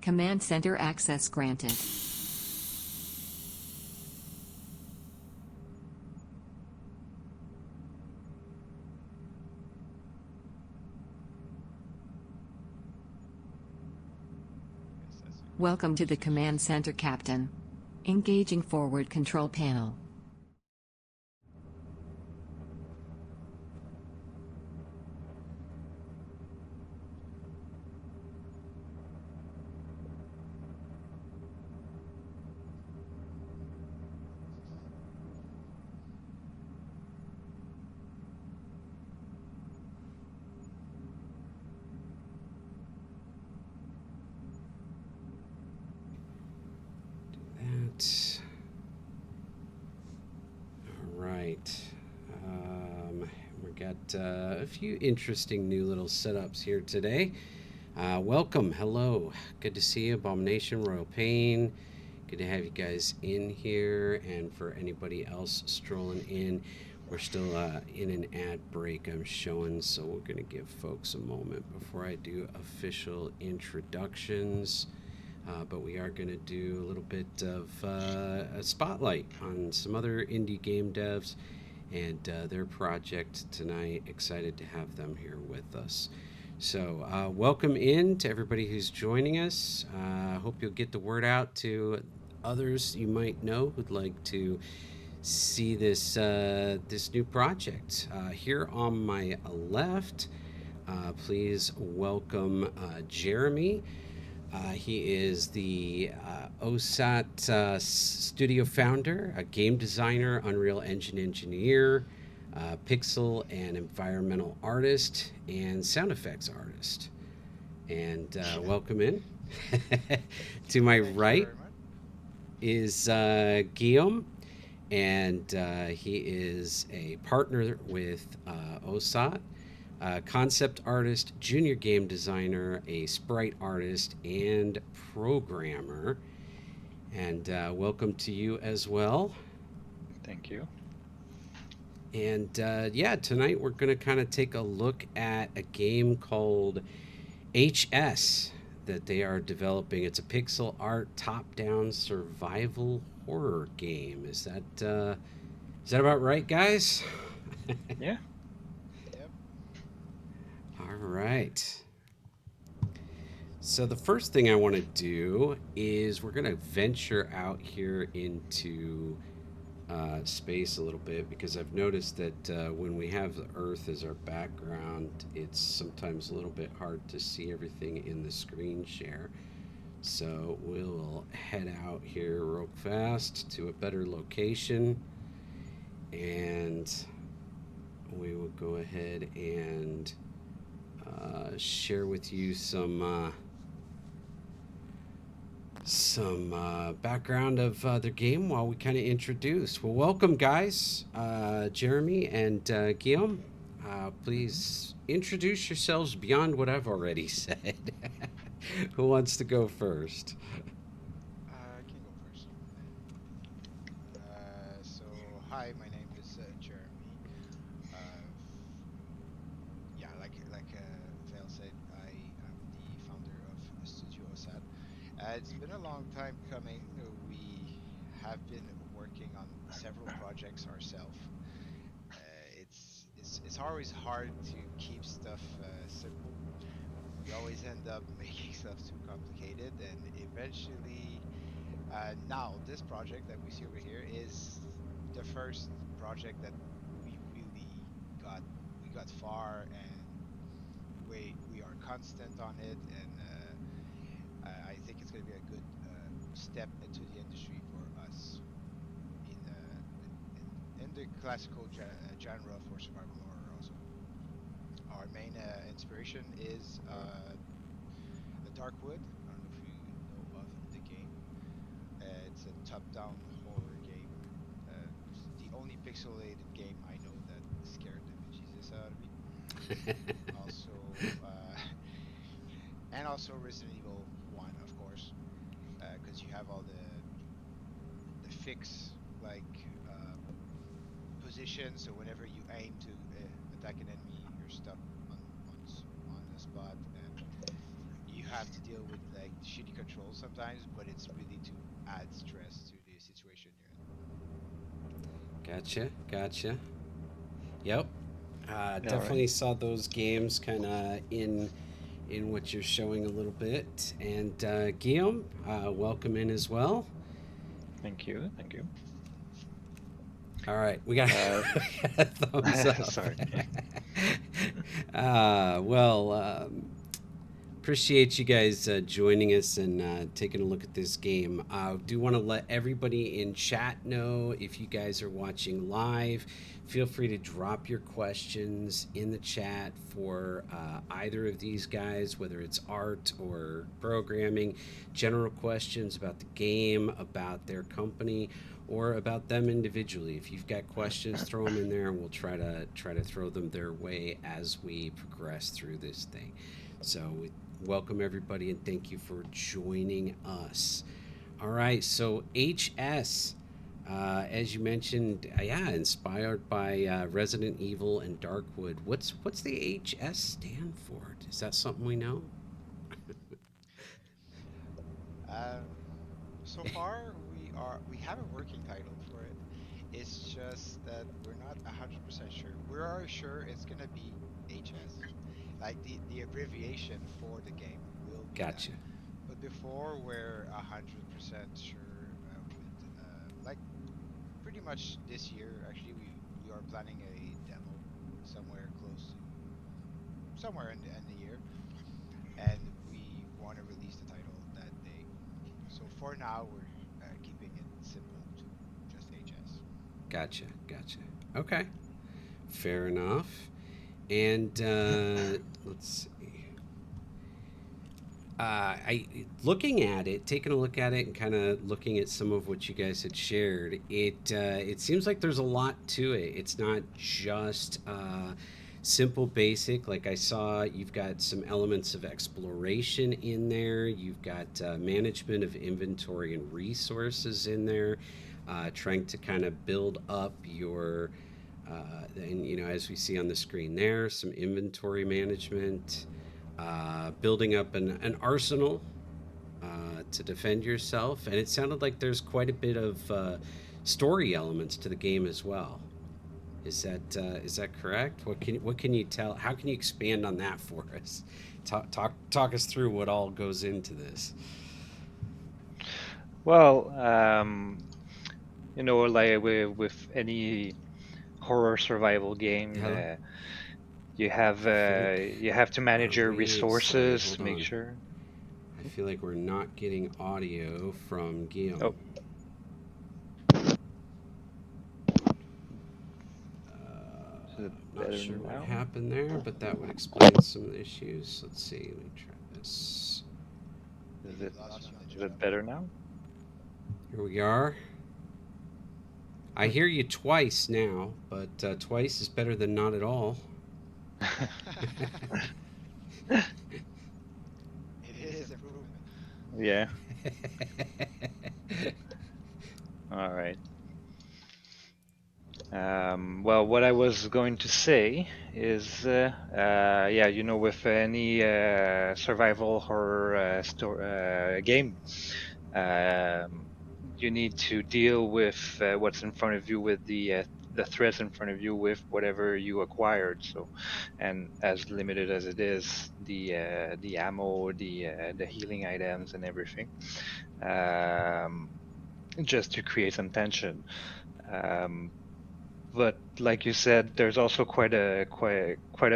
Command Center access granted. Welcome to the Command Center, Captain. Engaging forward control panel. We got a few interesting new little setups here today. Welcome, hello, good to see you, Abomination, Royal Pain. Good to have you guys in here, and for anybody else strolling in, we're still in an ad break I'm showing, so we're gonna give folks a moment before I do official introductions. But we are going to do a little bit of a spotlight on some other indie game devs and their project tonight. Excited to have them here with us. So welcome in to everybody who's joining us. Hope you'll get the word out to others you might know who'd like to see this this new project. Here on my left, please welcome Jeremie. He is the O.S.A.A.T studio founder, a game designer, Unreal Engine engineer, pixel and environmental artist, and sound effects artist. And welcome in. To my right is Guillaume, and he is a partner with O.S.A.A.T. Concept artist, junior game designer, a sprite artist, and programmer. And welcome to you as well. Thank you. And yeah, tonight we're going to kind of take a look at a game called HS that they are developing. It's a pixel art top-down survival horror game. Is that about right, guys? Yeah. All right. So the first thing I want to do is we're going to venture out here into space a little bit, because I've noticed that when we have the Earth as our background, it's sometimes a little bit hard to see everything in the screen share. So we'll head out here real fast to a better location, and we will go ahead and share with you some background of their game while we kind of introduce. Well, welcome, guys. Jeremie and Guillaume, please introduce yourselves beyond what I've already said. Who wants to go first? I can go first. So, hi, my name is Jeremie. Yeah, like Vale said, I am the founder of Studio O.S.A.A.T. It's been a long time coming. We have been working on several projects ourselves. It's always hard to keep stuff simple. We always end up making stuff too complicated, and eventually, now this project that we see over here is the first project that we really got far, and we are constant on it, and I think it's going to be a good step into the industry for us in the classical genre for survival horror. Also, our main inspiration is Darkwood. I don't know if you know of the game. It's a top-down horror game. It's the only pixelated game I know that scared the bejesus out of me. Also, and also Resident Evil 1, of course, because you have all the fix like positions. So whenever you aim to attack an enemy, you're stuck on the spot, and you have to deal with like shitty controls Gotcha. Yep. All Definitely right. saw those games kind of in what you're showing a little bit. And Guillaume, welcome in as well. Thank you. Thank you. All right, we got, Uh, we got a thumbs up. sorry. Well, appreciate you guys joining us and taking a look at this game. I do want to let everybody in chat know if you guys are watching live, feel free to drop your questions in the chat for either of these guys, whether it's art or programming, general questions about the game, about their company, or about them individually. If you've got questions, throw them in there, and we'll try to throw them their way as we progress through this thing. So welcome everybody, and thank you for joining us. All right, so HS, as you mentioned, yeah, inspired by Resident Evil and Darkwood. What's the HS stand for? Is that something we know? Um, so far, we have a working title for it. It's just that we're not 100% sure. We are sure it's gonna be HS. Like the abbreviation for the game will be that. Gotcha. But before we're 100% sure with like pretty much this year. Actually, we are planning a demo somewhere close to somewhere in the year, and we want to release the title that day. So for now, we're keeping it simple to just HS. Gotcha. Okay, fair enough. And let's see. I looking at it, taking a look at it, and kind of looking at some of what you guys had shared. It seems like there's a lot to it. It's not just simple basic. Like I saw, you've got some elements of exploration in there. You've got management of inventory and resources in there. Trying to kind of build up your and as we see on the screen there, some inventory management, building up an arsenal to defend yourself, and it sounded like there's quite a bit of story elements to the game as well. Is that correct? What can you tell? How can you expand on that for us? Talk us through what all goes into this. Well, like with any horror survival game, Hello. I feel like you have to manage your sorry. resources, Hold make on. sure. I feel like we're not getting audio from Guillaume. Oh, is it Not better sure what now? happened there, but that would explain some of the issues. Let's see. Let me try this. I Is think it we lost you on the is it jump. better now? Here we are. I hear you twice now, but twice is better than not at all. It is improvement. Yeah. All right. Well, what I was going to say is, yeah, with any survival horror game, um, you need to deal with what's in front of you, with the threats in front of you, with whatever you acquired. So, and as limited as it is, the ammo, the healing items, and everything, um, just to create some tension. Um, but like you said, there's also quite a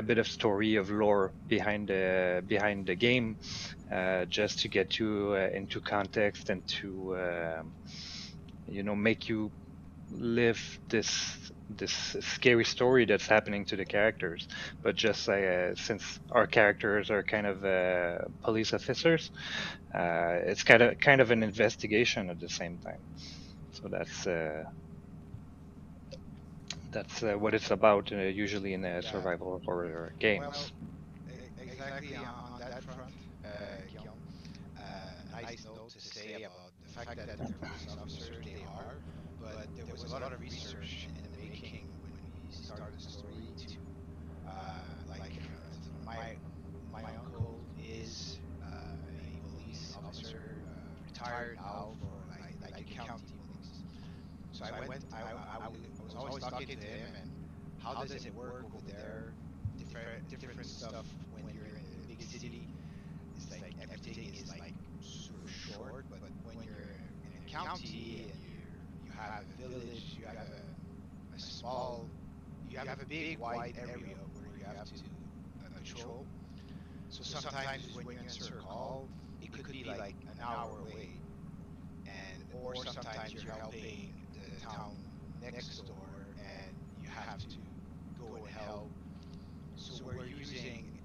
bit of story of lore behind the game, just to get you into context and to make you live this scary story that's happening to the characters. But just since our characters are kind of police officers, it's kind of an investigation at the same time. So that's what it's about, usually in Yeah. survival horror Well, games. exactly on that front, Guillaume. A nice note to say about the fact that they're police officers, they are, but there was a lot of research in the making when we started the story to, my uncle is a police officer, retired now for like the county police. So I went. I was always talking to him and how does it work over there? Different stuff when you're in a big city. It's like everything is like super short, but when you're in a county and you have a village, you have a small, you have a big wide area where you have to patrol. So sometimes when you answer a call, it could be like an hour away, and or sometimes you're helping the town next door and you have to go and help. So we're using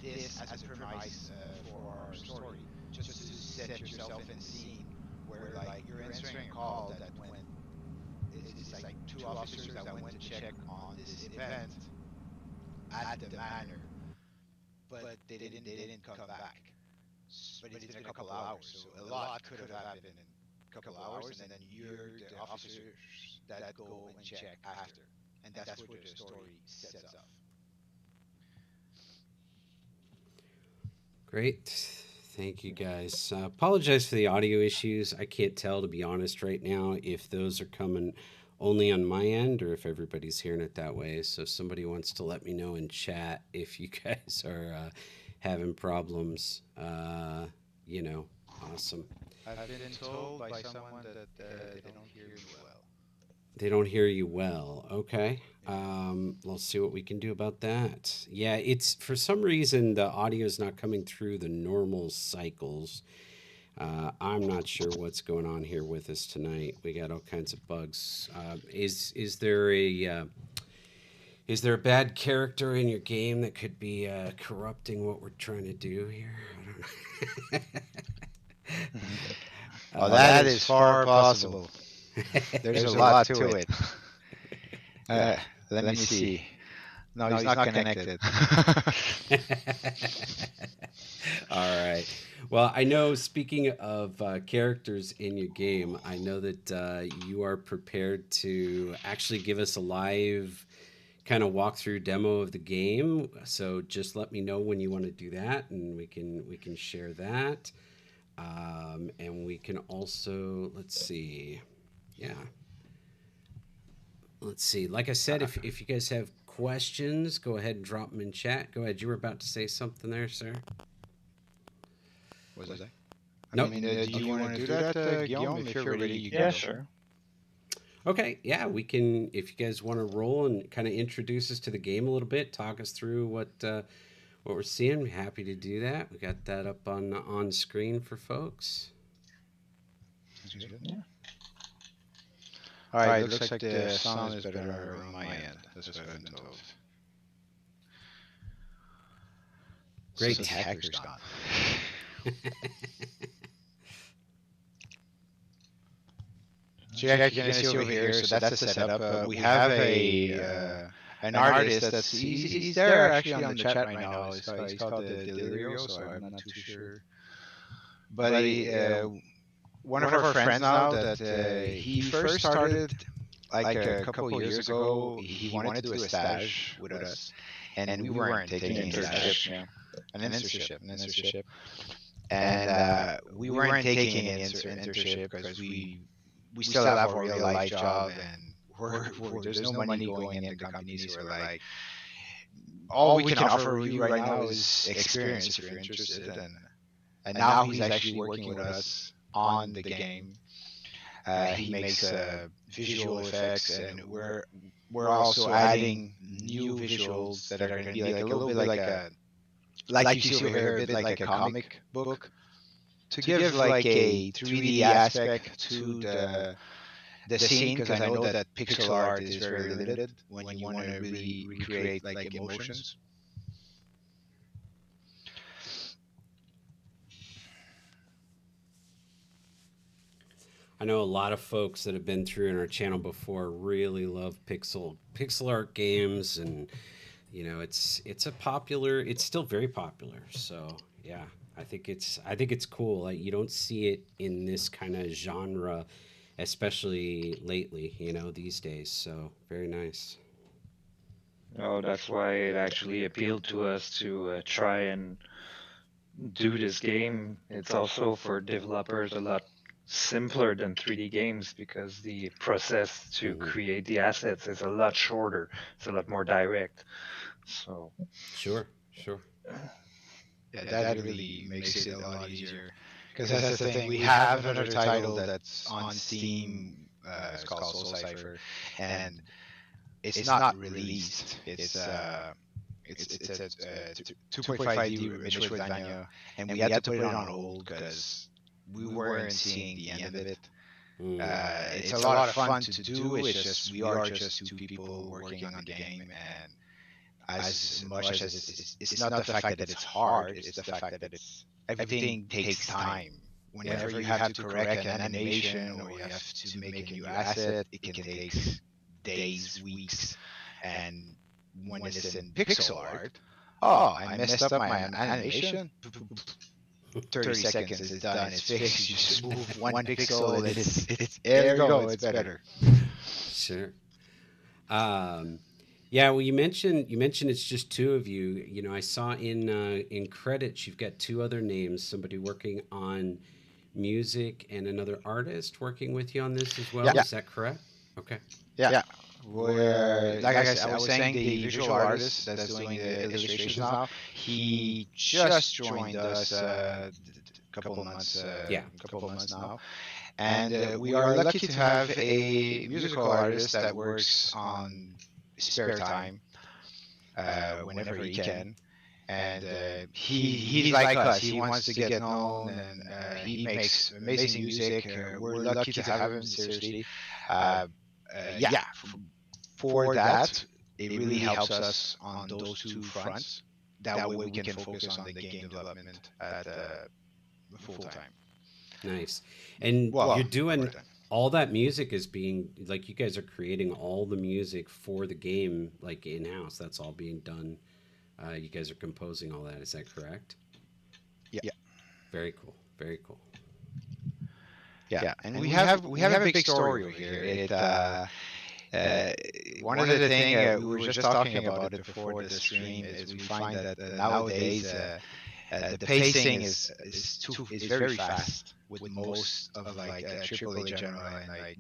this as a premise for our story, just to set yourself in a scene where like you're answering a call that when it's like two officers that went to check on this event at the manor, but they didn't come back. But it's been a couple hours, so a lot could have happened in a couple hours, and then you're the officers that go and check after, and that's where the story sets off. Great. Thank you guys. Apologize for the audio issues. I can't tell, to be honest, right now if those are coming only on my end or if everybody's hearing it that way. So if somebody wants to let me know in chat if you guys are having problems, awesome. I've been told by someone that they don't hear me well. They don't hear you well. Okay. Let's see what we can do about that. Yeah, it's for some reason the audio is not coming through the normal cycles. I'm not sure what's going on here with us tonight. We got all kinds of bugs. Is there a bad character in your game that could be corrupting what we're trying to do here? I don't know. Oh, that is far possible. There's a lot to it. Let me see. No, he's not connected. All right. Well, I know, speaking of characters in your game, I know that you are prepared to actually give us a live kind of walkthrough demo of the game. So just let me know when you want to do that, and we can share that. And we can also, let's see. Yeah. Let's see. Like I said, if you guys have questions, go ahead and drop them in chat. Go ahead. You were about to say something there, sir. Was that? Nope. I mean, do you want to do that, Guillaume? If you're ready, you can Yeah, go. sure. Okay, yeah, we can. If you guys want to roll and kind of introduce us to the game a little bit, talk us through what we're seeing. Happy to do that. We got that up on screen for folks. Yeah. All right, looks like the sound is better on my end. That's what I've been told. Great. So the hacker's gone. So you're actually going to see over here. So that's the setup. We have an artist that's he's there actually on the chat right now. He's called the Delirio, so I'm not too sure. But one of our friends now that he first started like a couple years ago. He wanted to do a stage with us, and we weren't taking an internship, an internship, and we weren't taking an internship because we still have our real life job, and there's no money going in the company. So we're like, all we can offer you right now is experience if you're interested. And now he's actually working with us on the game. He makes visual effects, and we're also adding new visuals that are going to be like a little bit like you see over here, a bit like a comic book, to give like a 3D aspect to the scene, because I know that pixel art is very limited when you want to really recreate like emotions. I know a lot of folks that have been through in our channel before really love pixel art games, and it's still very popular. So yeah, I think it's cool. Like, you don't see it in this kind of genre, especially lately, these days. So very nice. Oh, that's why it actually appealed to us to try and do this game. It's also for developers a lot simpler than 3D games because the process to create the assets is a lot shorter. It's a lot more direct. So Sure, sure. Yeah, that really makes it a lot easier. Because that's the thing. We have another title that's on Steam. It's called Soul Cipher, and it's not released. It's a 2.5D Metroidvania, and we had to put it on hold because we weren't seeing the end of it. It's a lot of fun to do. It's just we are just two people working on the game, and as much as it's not the fact that it's hard, it's the fact that it's everything takes time. Whenever you have to correct an animation or you have to make a new asset, it can take days, weeks, and when it's in pixel art, oh, I messed up my animation. 30 seconds is done. It's fixed. You just move one pixel, and it's there you go. It's better. Sure. Um, yeah. Well, you mentioned it's just two of you. You know, I saw in credits you've got two other names. Somebody working on music and another artist working with you on this as well. Yeah, Is that correct? Okay. yeah. Where, like I was saying, the visual artist that's doing the illustrations now, he just joined us a Yeah. couple months now, and we are lucky to have a musical artist that works on spare time whenever he can. And he's like us. He wants to get known, and he makes amazing music. We're lucky to have him. Seriously, uh, yeah. For that, it really helps us on those two fronts. That way, we can focus on the game development at full time. Nice. And Well, you're doing part time. all that music is being like you guys are creating all the music for the game like in house. That's all being done. You guys are composing all that. Is that correct? Yeah, Very cool. Very cool. yeah. And we have a big story over here. Uh, One of the thing we were just talking about it before the stream is we find that nowadays the pacing is very fast with most of like AAA genre and like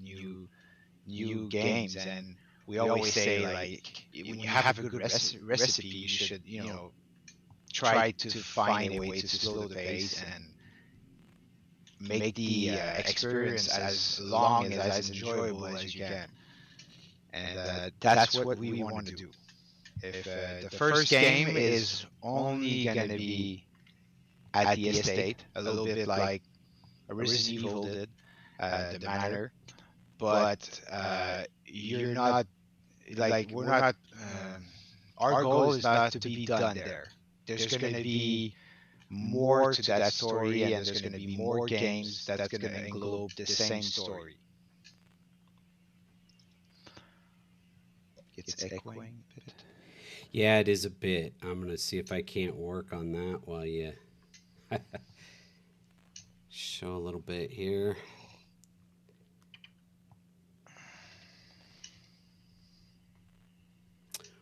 new games. And we always say like when you have a good recipe, you should try to find a way to slow the pace and make the experience as long as enjoyable as you can. And that's what we want to do. If the first game is only gonna be at the estate, a little bit like Resident Evil did, the manor, but you're not like we're not. Our goal is not to be done there. There's gonna be more to that story, and there's gonna be more games that's gonna englobe the same story. It's echoing a bit. Yeah, it is a bit. I'm gonna see if I can't work on that while you show a little bit here.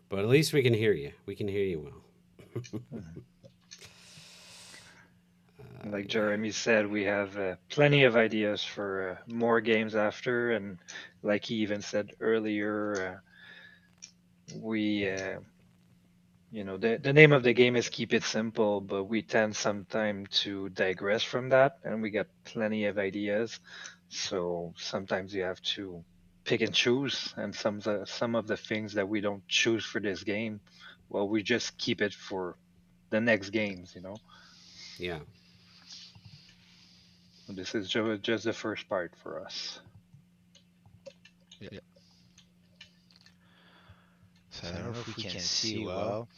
But at least we can hear you. We can hear you well. like Jeremie said, we have plenty of ideas for more games after, and like he even said earlier, we the name of the game is keep it simple, but we tend sometimes to digress from that, and we get plenty of ideas. So sometimes you have to pick and choose, and some of the things that we don't choose for this game, well, we just keep it for the next games. Yeah. This is just the first part for us. Yeah. So I don't know if we can see well.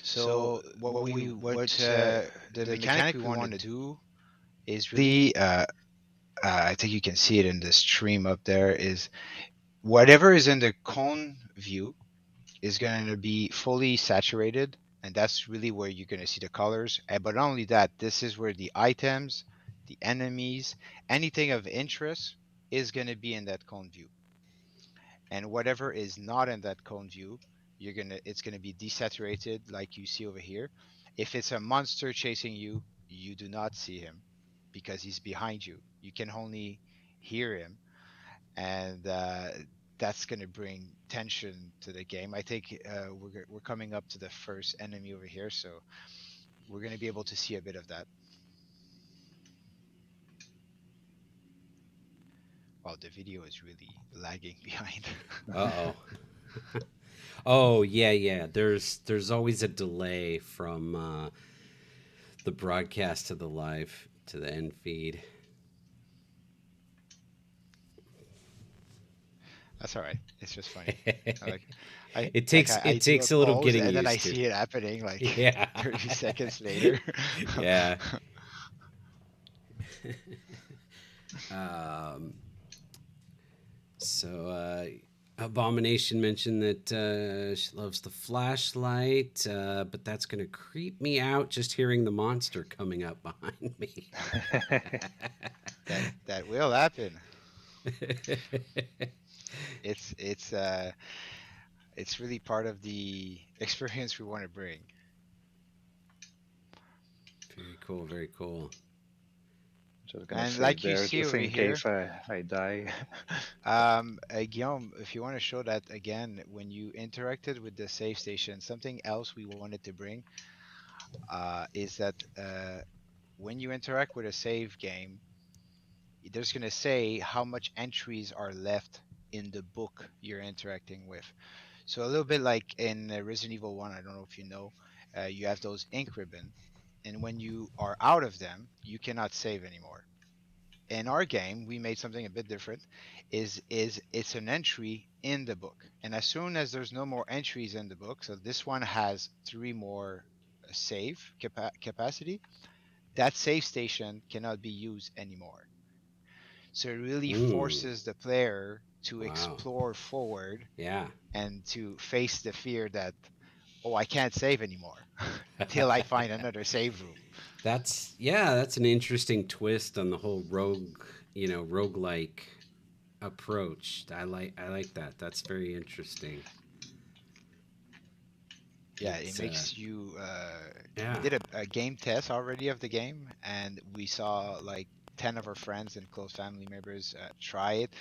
So the mechanic we want to do is really I think you can see it in the stream up there is whatever is in the cone view is going to be fully saturated, and that's really where you're going to see the colors. But not only that, this is where the items, the enemies, anything of interest is going to be in that cone view. And whatever is not in that cone view, it's gonna be desaturated like you see over here. If it's a monster chasing you, you do not see him because he's behind you. You can only hear him, and that's going to bring tension to the game. I think we're coming up to the first enemy over here, so we're going to be able to see a bit of that. Wow, the video is really lagging behind. Uh-oh. Oh, yeah, yeah. There's always a delay from the broadcast to the live to the end feed. That's all right. It's just funny. I like it like takes I it do a takes a little pause getting and then I used to. see it happening like Yeah. 30 seconds later. Yeah. Um, so Abomination mentioned that she loves the flashlight, but that's going to creep me out just hearing the monster coming up behind me. That will happen. It's it's really part of the experience we want to bring. Very cool. Very cool. Just gonna And save like you there see just over in here, case I die. Guillaume, if you want to show that again, when you interacted with the save station, something else we wanted to bring is that when you interact with a save game, there's going to say how much entries are left in the book you're interacting with. So a little bit like in Resident Evil 1, I don't know if you know, you have those ink ribbon, and when you are out of them, you cannot save anymore. In our game, we made something a bit different. Is it's an entry in the book, and as soon as there's no more entries in the book, so this one has three more save capacity. That save station cannot be used anymore. So it really Mm, forces the player to wow. explore forward Yeah. and to face the fear that, oh, I can't save anymore till I find another save room. That's an interesting twist on the whole roguelike approach. I like that. That's very interesting. Yeah, it It's makes you. We yeah. did a game test already of the game, and we saw like 10 of our friends and close family members try it.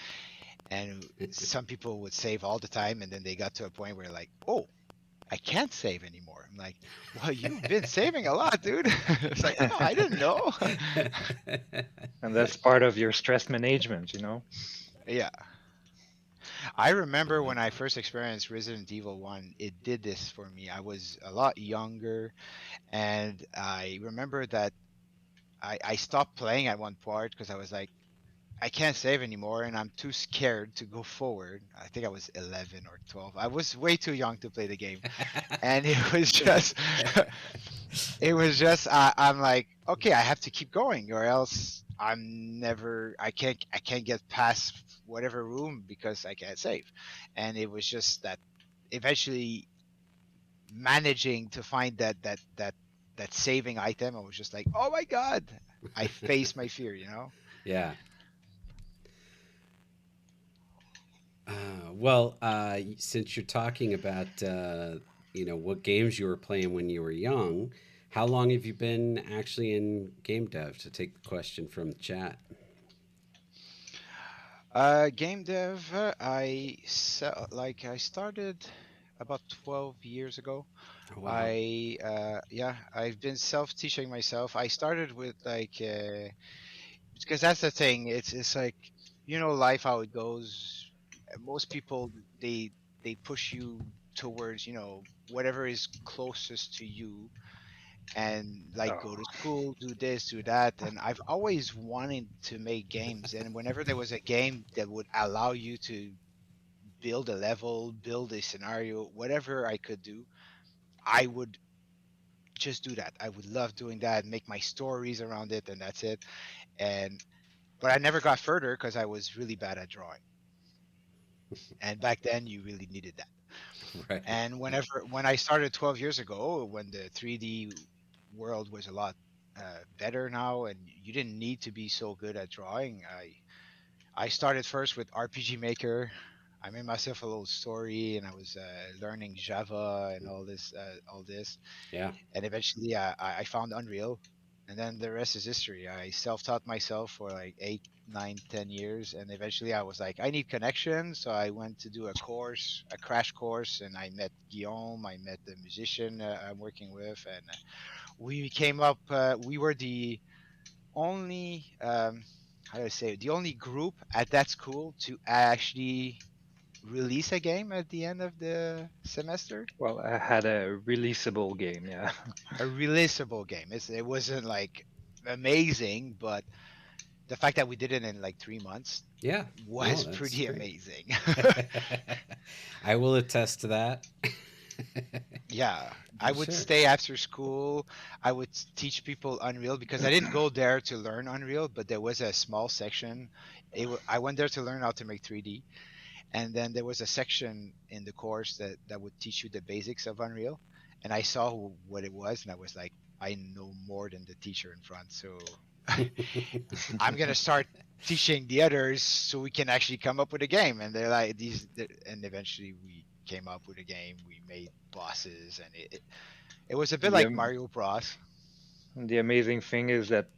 And some people would save all the time, and then they got to a point where, like, oh, I can't save anymore. I'm like, well, you've been saving a lot, dude. It's like, oh, I didn't know. And that's part of your stress management. Yeah. I I remember when like I that. first experienced Resident Evil 1, it did this for me. I was a lot younger, and I remember that I stopped playing at one part because I was like, I can't save anymore, and I'm too scared to go forward. I think I was 11 or 12. I was way too young to play the game, and it was just, it was just. I'm like, okay, I have to keep going, or else I'm never. I can't get past whatever room because I can't save, and it was just that. Eventually, managing to find that saving item, I was just like, oh my god, I faced my fear, you know. Yeah. Well, since you're talking about what games you were playing when you were young, how long have you been actually in game dev? To take the question from the chat. Game dev, I started about 12 years ago. Oh, wow. Yeah, I've been self-teaching myself. I started with because that's the thing. It's like, life how it goes. Most people, they they push you towards, whatever is closest to you, and like Oh, go to school, do this, do that. And I've always wanted to make games, and whenever there was a game that would allow you to build a level, build a scenario, whatever I could do, I would just do that. I would love doing that, make my stories around it, and that's it. And but I never got further because I was really bad at drawing. And back then you really needed that. Right. And when I started 12 years ago, when the 3D world was a lot better now, and you didn't need to be so good at drawing, I started first with RPG Maker. I made myself a little story, and I was learning Java and all this, Yeah. and eventually I found Unreal, and then the rest is history. I self-taught myself for like 8, 9, 10 years, and eventually I was like, I need connection, so I went to do a course, a crash course, and I met Guillaume. I met the musician I'm working with, and we came up. We were the only, how do I say, it? The only group at that school to actually release a game at the end of the semester. Well, I had a releasable game, yeah. A releasable game. It wasn't like amazing, but the fact that we did it in like 3 months Yeah. No, was that's pretty great. amazing. I will attest to that. Yeah, I For would sure. stay after school. I would teach people Unreal because I didn't go there to learn Unreal, but there was a small section. I went there to learn how to make 3D, and then there was a section in the course that would teach you the basics of Unreal. And I saw what it was, and I was like, I know more than the teacher in front, so I'm gonna start teaching the others so we can actually come up with a game. And they're like and eventually we came up with a game. We made bosses, and it was a bit The like am- Mario Bros. the amazing thing is that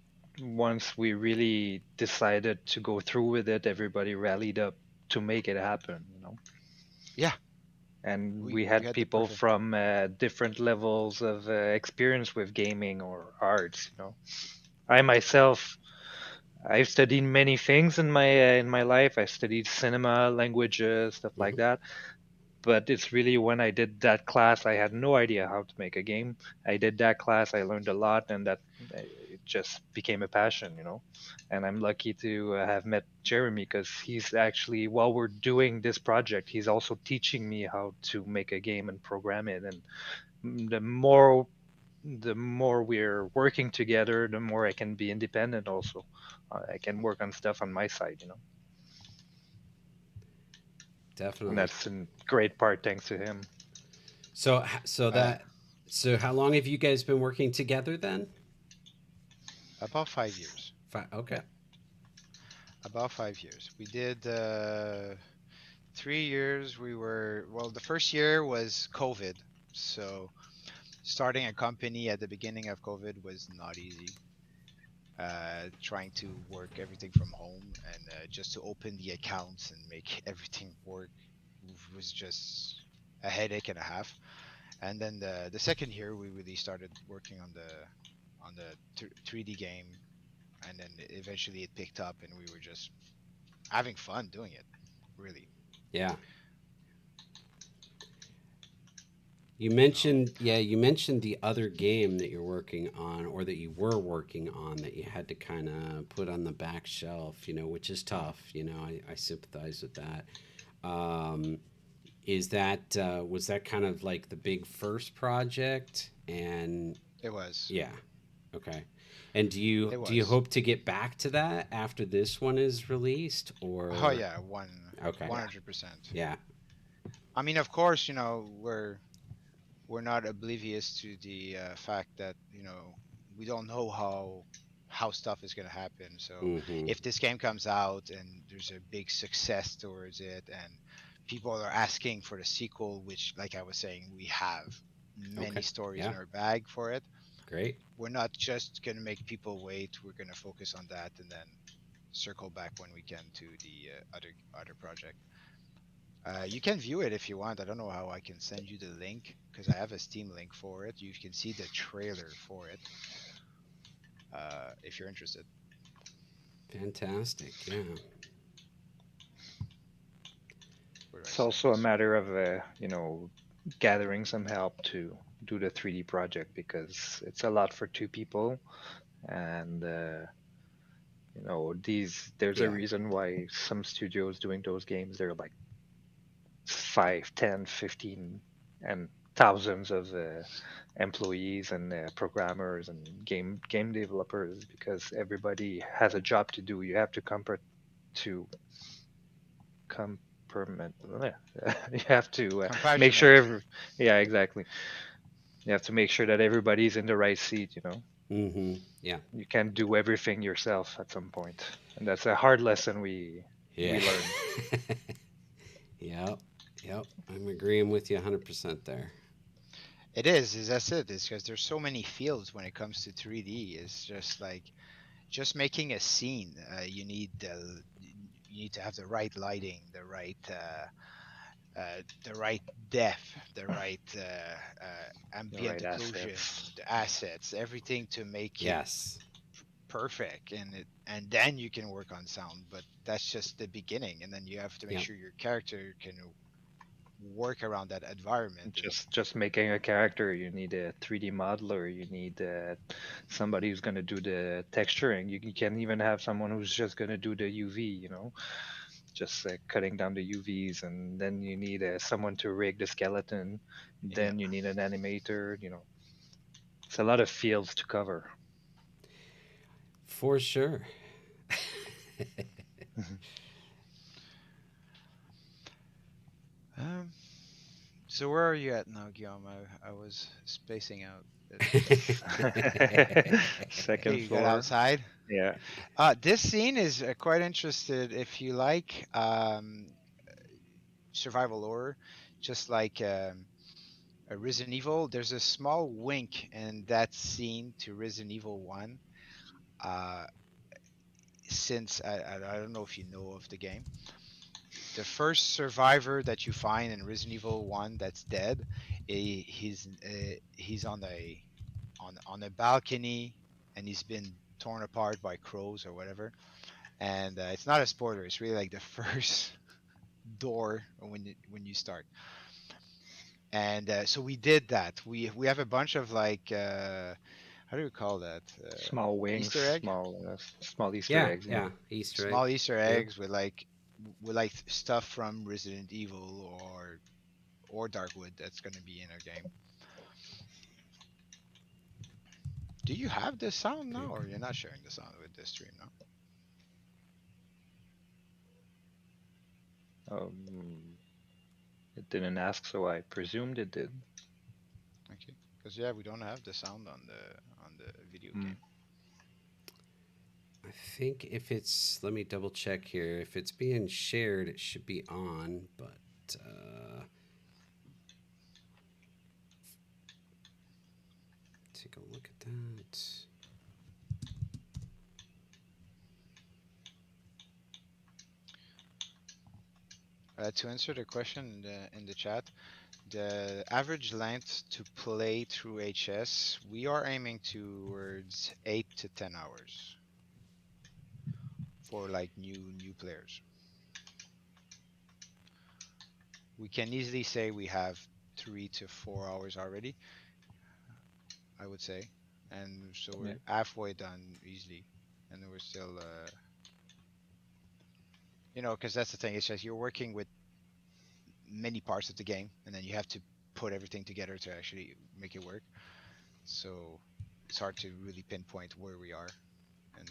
once we really decided to go through with it, everybody rallied up to make it happen, you know. Yeah, And we we had had the people perfect. from different levels of experience with gaming or arts, you know. I myself, I've studied many things in my life. I studied cinema, languages, stuff like Mhm. that. But it's really when I did that class, I had no idea how to make a game. I did that class, I learned a lot, and that it just became a passion, you know. And I'm lucky to have met Jeremie because he's actually, while we're doing this project, he's also teaching me how to make a game and program it. And the more we're working together, the more I can be independent. Also, I can work on stuff on my side, you know. And Definitely. that's a great part thanks to him. So Uh, so how long have you guys been working together then? about 5 years. Okay. Yeah. About 5 years. We did 3 years. We were well. The first year was COVID, so starting a company at the beginning of COVID was not easy. Trying to work everything from home and just to open the accounts and make everything work was just a headache and a half. And then the second year we really started working on the 3D game, and then eventually it picked up and we were just having fun doing it. Really, Yeah. You you know. mentioned, yeah, you mentioned the other game that you're working on or that you were working on that you had to kind of put on the back shelf, which is tough. I sympathize with that. Um, was that kind of like the big first project? And It was. yeah, okay. And do you It do you was. hope to get back to that after this one is released Oh or yeah, okay, 100%. yeah, I mean, of course, we're not oblivious to the fact that we don't know how stuff is going to happen. So mm-hmm, if this game comes out and there's a big success towards it, and people are asking for the sequel, which, like I was saying, we have many okay, stories yeah, in our bag for it. great, We're not just going to make people wait. We're going to focus on that and then circle back when we can to the other project. You can view it if you want. I don't know how I can send you the link because I have a Steam link for it. You can see the trailer for it if you're interested. fantastic, yeah, Where do I It's send also a this? matter of gathering some help to do the 3D project because it's a lot for two people, and these there's a yeah, reason why some studios doing those games they're like 5, 10, 15, and thousands of employees and programmers and game developers because everybody has a job to do. You have to to compartment. You have to make sure Compassionate. yeah, exactly. You have to make sure that everybody's in the right seat, you know. mm-hmm, yeah, You can't do everything yourself at some point. And that's a hard lesson we yeah, learned. yep, yep. I'm agreeing with you 100% there. It is that's it. It's because there's so many fields when it comes to 3D. It's just like just making a scene. You need to have the right lighting, the right depth, the right The ambient right occlusion, assets. the assets, everything to make it Yes. perfect. And then you can work on sound. But that's just the beginning, and then you have to make Yep. sure your character can work around that environment. And Just making a character, you need a 3D modeler. You need somebody who's going to do the texturing. You can even have someone who's just going to do the UV. Just cutting down the UVs, and then you need someone to rig the skeleton. yeah. Then you need an animator. It's a lot of fields to cover. For sure. Um, so where are you at now, Guillaume? I was spacing out. Okay, Second you got floor. outside. Yeah. This scene is quite interested if you like survival horror, just like a Resident Evil. There's a small wink in that scene to Resident Evil 1. Uh, since I don't know if you know of the game, the first survivor that you find in Resident Evil 1 that's dead, he's on a balcony, and he's been torn apart by crows or whatever. And it's not a spoiler. It's really like the first door when you start. And so we did that. We have a bunch of like how do we call that? Small wings, Easter egg, small Easter Yeah, eggs. Yeah. yeah. Easter egg. small Easter Yeah. eggs with like stuff from Resident Evil or Darkwood that's going to be in our game. Do you have the sound Okay. now, or you're not sharing the sound with this stream now? It didn't ask, so I presumed it did. Okay, because yeah, we don't have the sound on the video Mm. game. I think if it's, let me double check here. If it's being shared, it should be on, but take a look at that. To answer the question in the chat, the average length to play through HS, we are aiming towards 8 to 10 hours for like new players. We can easily say we have 3 to 4 hours already, I would say, and so Yeah. we're halfway done easily, and we're still, because that's the thing. It's just you're working with many parts of the game, and then you have to put everything together to actually make it work. So it's hard to really pinpoint where we are, and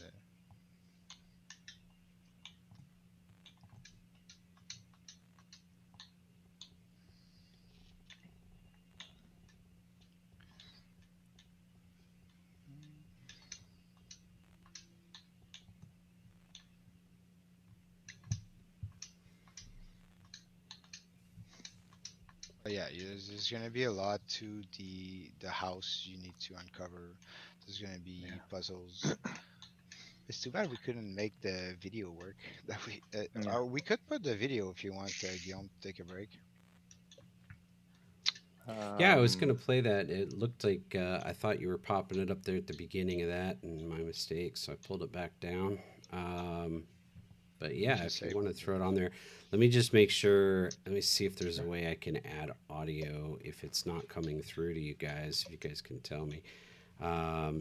but yeah, there's going to be a lot to the house you need to uncover. There's going to be Yeah. puzzles. It's too bad we couldn't make the video work. That Yeah. we could put the video if you want, Guillaume, to take a break. Yeah, I was gonna Um, play that. It looked like I thought you were popping it up there at the beginning of that, and my mistake, so I pulled it back down. Um, but We yeah, can if you save want to one throw here. it on there, let me just make sure. Let me see if there's a way I can add audio if it's not coming through to you guys. If you guys can tell me,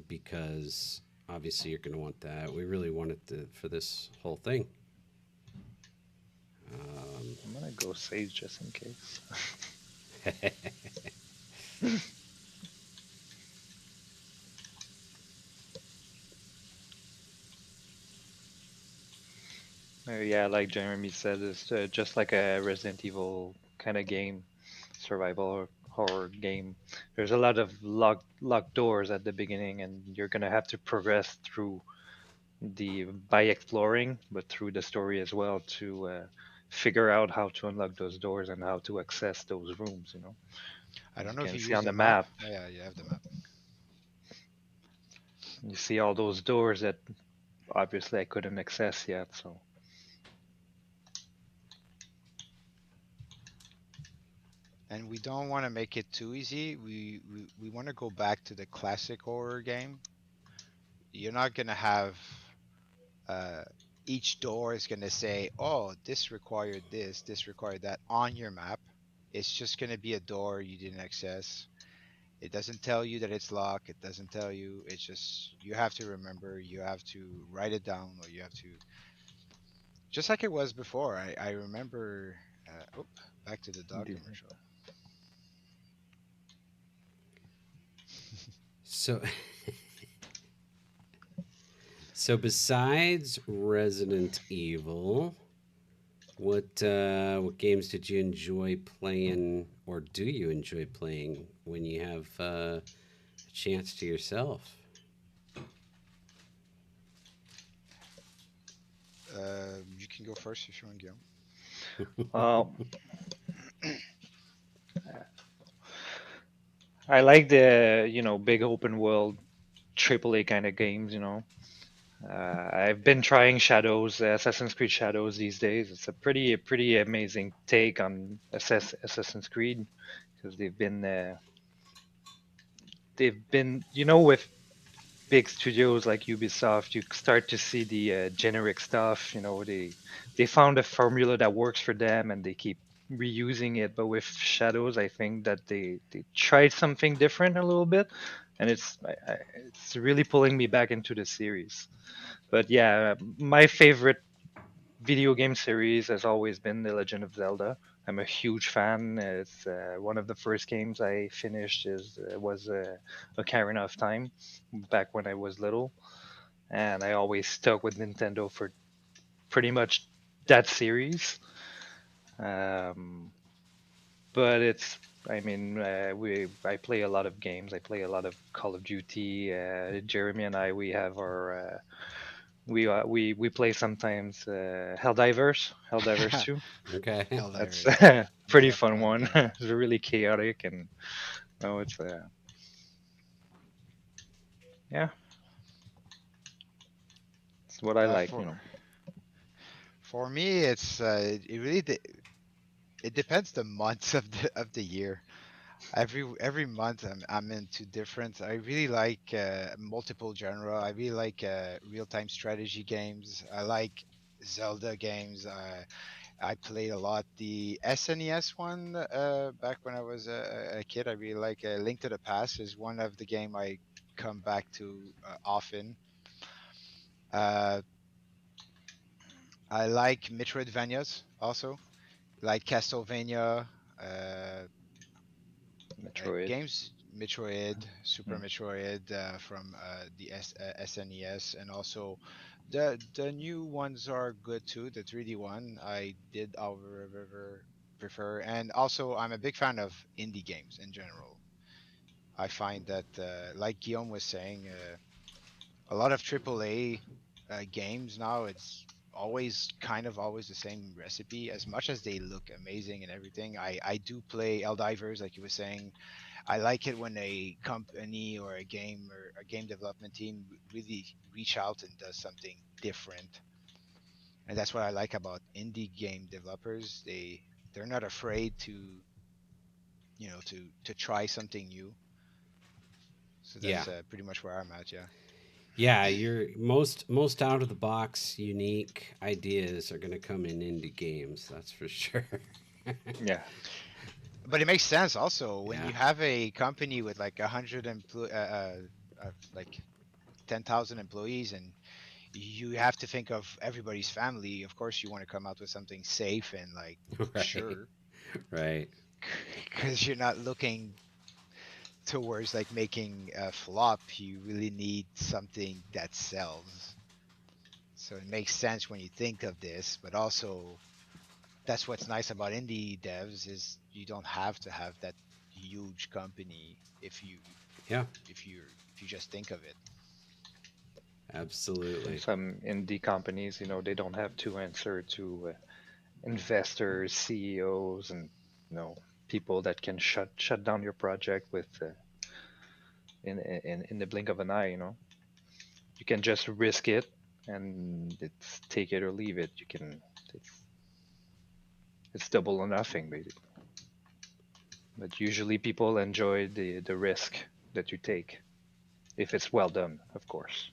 because obviously you're gonna want that. We really want it for this whole thing. Um, I'm gonna go save just in case. Yeah, like Jeremy said, it's just like a Resident Evil kind of game, survival horror game. There's a lot of locked doors at the beginning, and you're gonna have to progress through the by exploring, but through the story as well to figure out how to unlock those doors and how to access those rooms. I As don't you know if can you see use on the the map. map, Oh, yeah, you have the map. you see all those doors that obviously I couldn't access yet. So And we don't want to make it too easy. We want to go back to the classic horror game. You're not gonna have uh, each door is gonna say, "Oh, this required this, this required that" on your map. It's just gonna be a door you didn't access. It doesn't tell you that it's locked. It doesn't tell you. It's just you have to remember. You have to write it down, or you have to just like it was before. I remember. Back to the dog the- commercial. So, so besides Resident Evil, what games did you enjoy playing, or do you enjoy playing when you have a chance to yourself? You can go first if you want, Guillaume. uh, I like the big open world AAA kind of games. I've been trying Shadows, Assassin's Creed Shadows these days. It's a pretty amazing take on Assassin's Creed because they've been with big studios like Ubisoft, you start to see the generic stuff. They found a formula that works for them, and they keep reusing it. But with Shadows, I think that they tried something different a little bit, and it's really pulling me back into the series. But yeah, my favorite video game series has always been The Legend of Zelda. I'm a huge fan. It's one of the first games I finished was Ocarina of Time back when I was little, and I always stuck with Nintendo for pretty much that series. Um, but I mean, I play a lot of games. I play a lot of Call of Duty. Jeremy and I, we have our we play sometimes Helldivers 2. Okay. That's Helldivers, a pretty definitely fun one of one. them. It's really chaotic, and yeah, it's what I Uh, like. for for me, it really it depends the months of the year. Every month I'm into different. I really like multiple genre. I really like real time strategy games. I like Zelda games. I played a lot the SNES one back when I was a kid. I really like Link to the Past is one of the game I come back to often. Uh, I like Metroidvanias also, like Castlevania, uh, Metroid. games Metroid, Super Mm. Metroid from the SNES, and also the new ones are good too. The 3D one I did however prefer, and also I'm a big fan of indie games in general. I find that, like Guillaume was saying, a lot of AAA games now, it's always the same recipe. As much as they look amazing and everything, I do play Eldivers, like you were saying. I like it when a company or a game or a game development team really reach out and does something different. And that's what I like about indie game developers. They're not afraid to, to try something new. So Yeah. that's pretty much where I'm at, yeah. Yeah, your most out of the box unique ideas are going to come in indie games, that's for sure. Yeah, But it makes sense also when Yeah. you have a company with like 10,000 employees, and you have to think of everybody's family. Of course, you want to come out with something safe and like Right. sure, Right. because you're not looking towards like making a flop. You really need something that sells. So it makes sense when you think of this, but also that's what's nice about indie devs is you don't have to have that huge company Yeah. if you just think of it. and Absolutely. some indie companies, they don't have to answer to investors, CEOs, and you know people that can shut down your project with in the blink of an eye. You can just risk it, and it's take it or leave it. It's double or nothing basically. But usually people enjoy the risk that you take if it's well done, of course.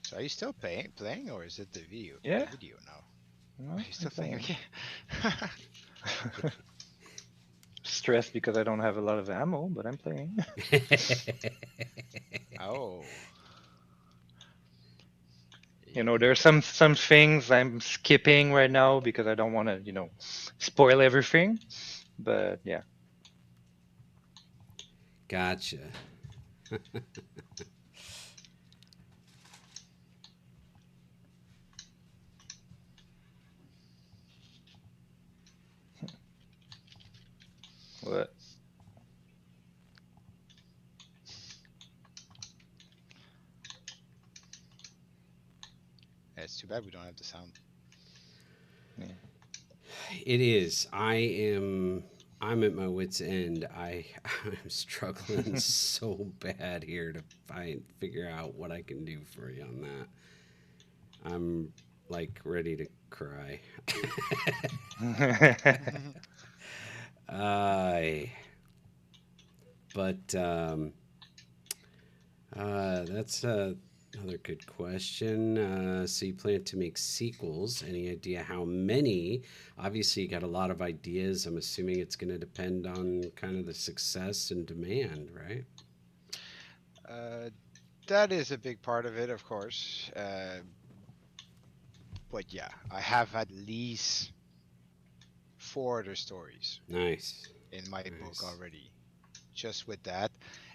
So are you still playing, or is it the video? Yeah, The video now. no, Oh, you're I'm still playing? playing. Okay. Stressed because I don't have a lot of ammo, but I'm playing. Oh. There's some things I'm skipping right now because I don't want to, spoil everything. But yeah. Gotcha. What? It's too bad we don't have the sound. Yeah. It is. I'm at my wit's end. I'm struggling so bad here to figure out what I can do for you on that. I'm like ready to cry. I but that's another good question. So you plan to make sequels? Any idea how many? Obviously, you got a lot of ideas. I'm assuming it's going to depend on kind of the success and demand, right? Uh, that is a big part of it, of course. But yeah, I have at least four other stories Nice, in my book nice. already, just with that,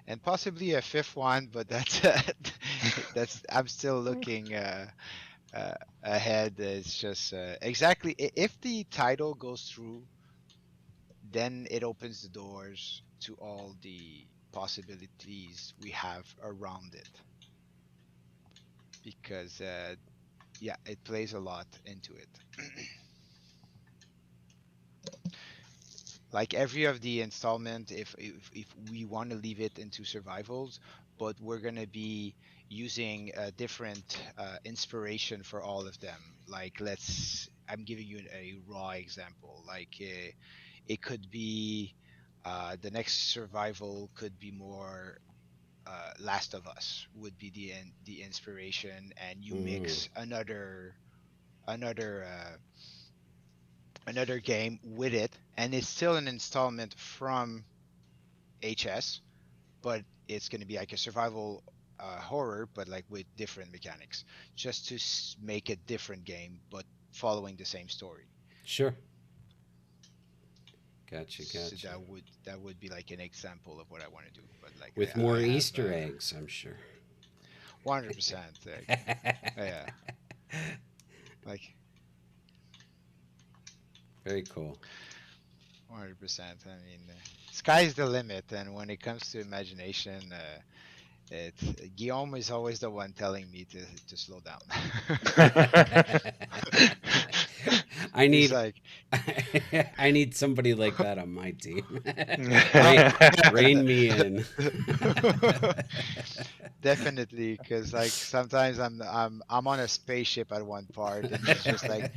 and possibly a fifth one. But that's that's I'm still looking uh, ahead. It's just exactly if the title goes through, then it opens the doors to all the possibilities we have around it. Because yeah, it plays a lot into it. Like every of the installment, if we want to leave it into survivals, but we're gonna be using a different inspiration for all of them. Like I'm giving you a raw example. Like it could be the next survival could be more Last of Us would be the inspiration, and you Mm, mix another another game with it, and it's still an installment from HS, but it's going to be like a survival horror, but like with different mechanics, just to make a different game, but following the same story. sure. Gotcha, So gotcha. that would be like an example of what I want to do. But like With I more have Easter eggs, I'm sure. 100% like yeah, like Very cool. 100%. I mean, sky's the limit, and when it comes to imagination, it's Guillaume is always the one telling me to slow down. I He's need like, I need somebody like that on my team. oh, Rein me in. definitely, because like sometimes I'm on a spaceship at one part, and he's just like,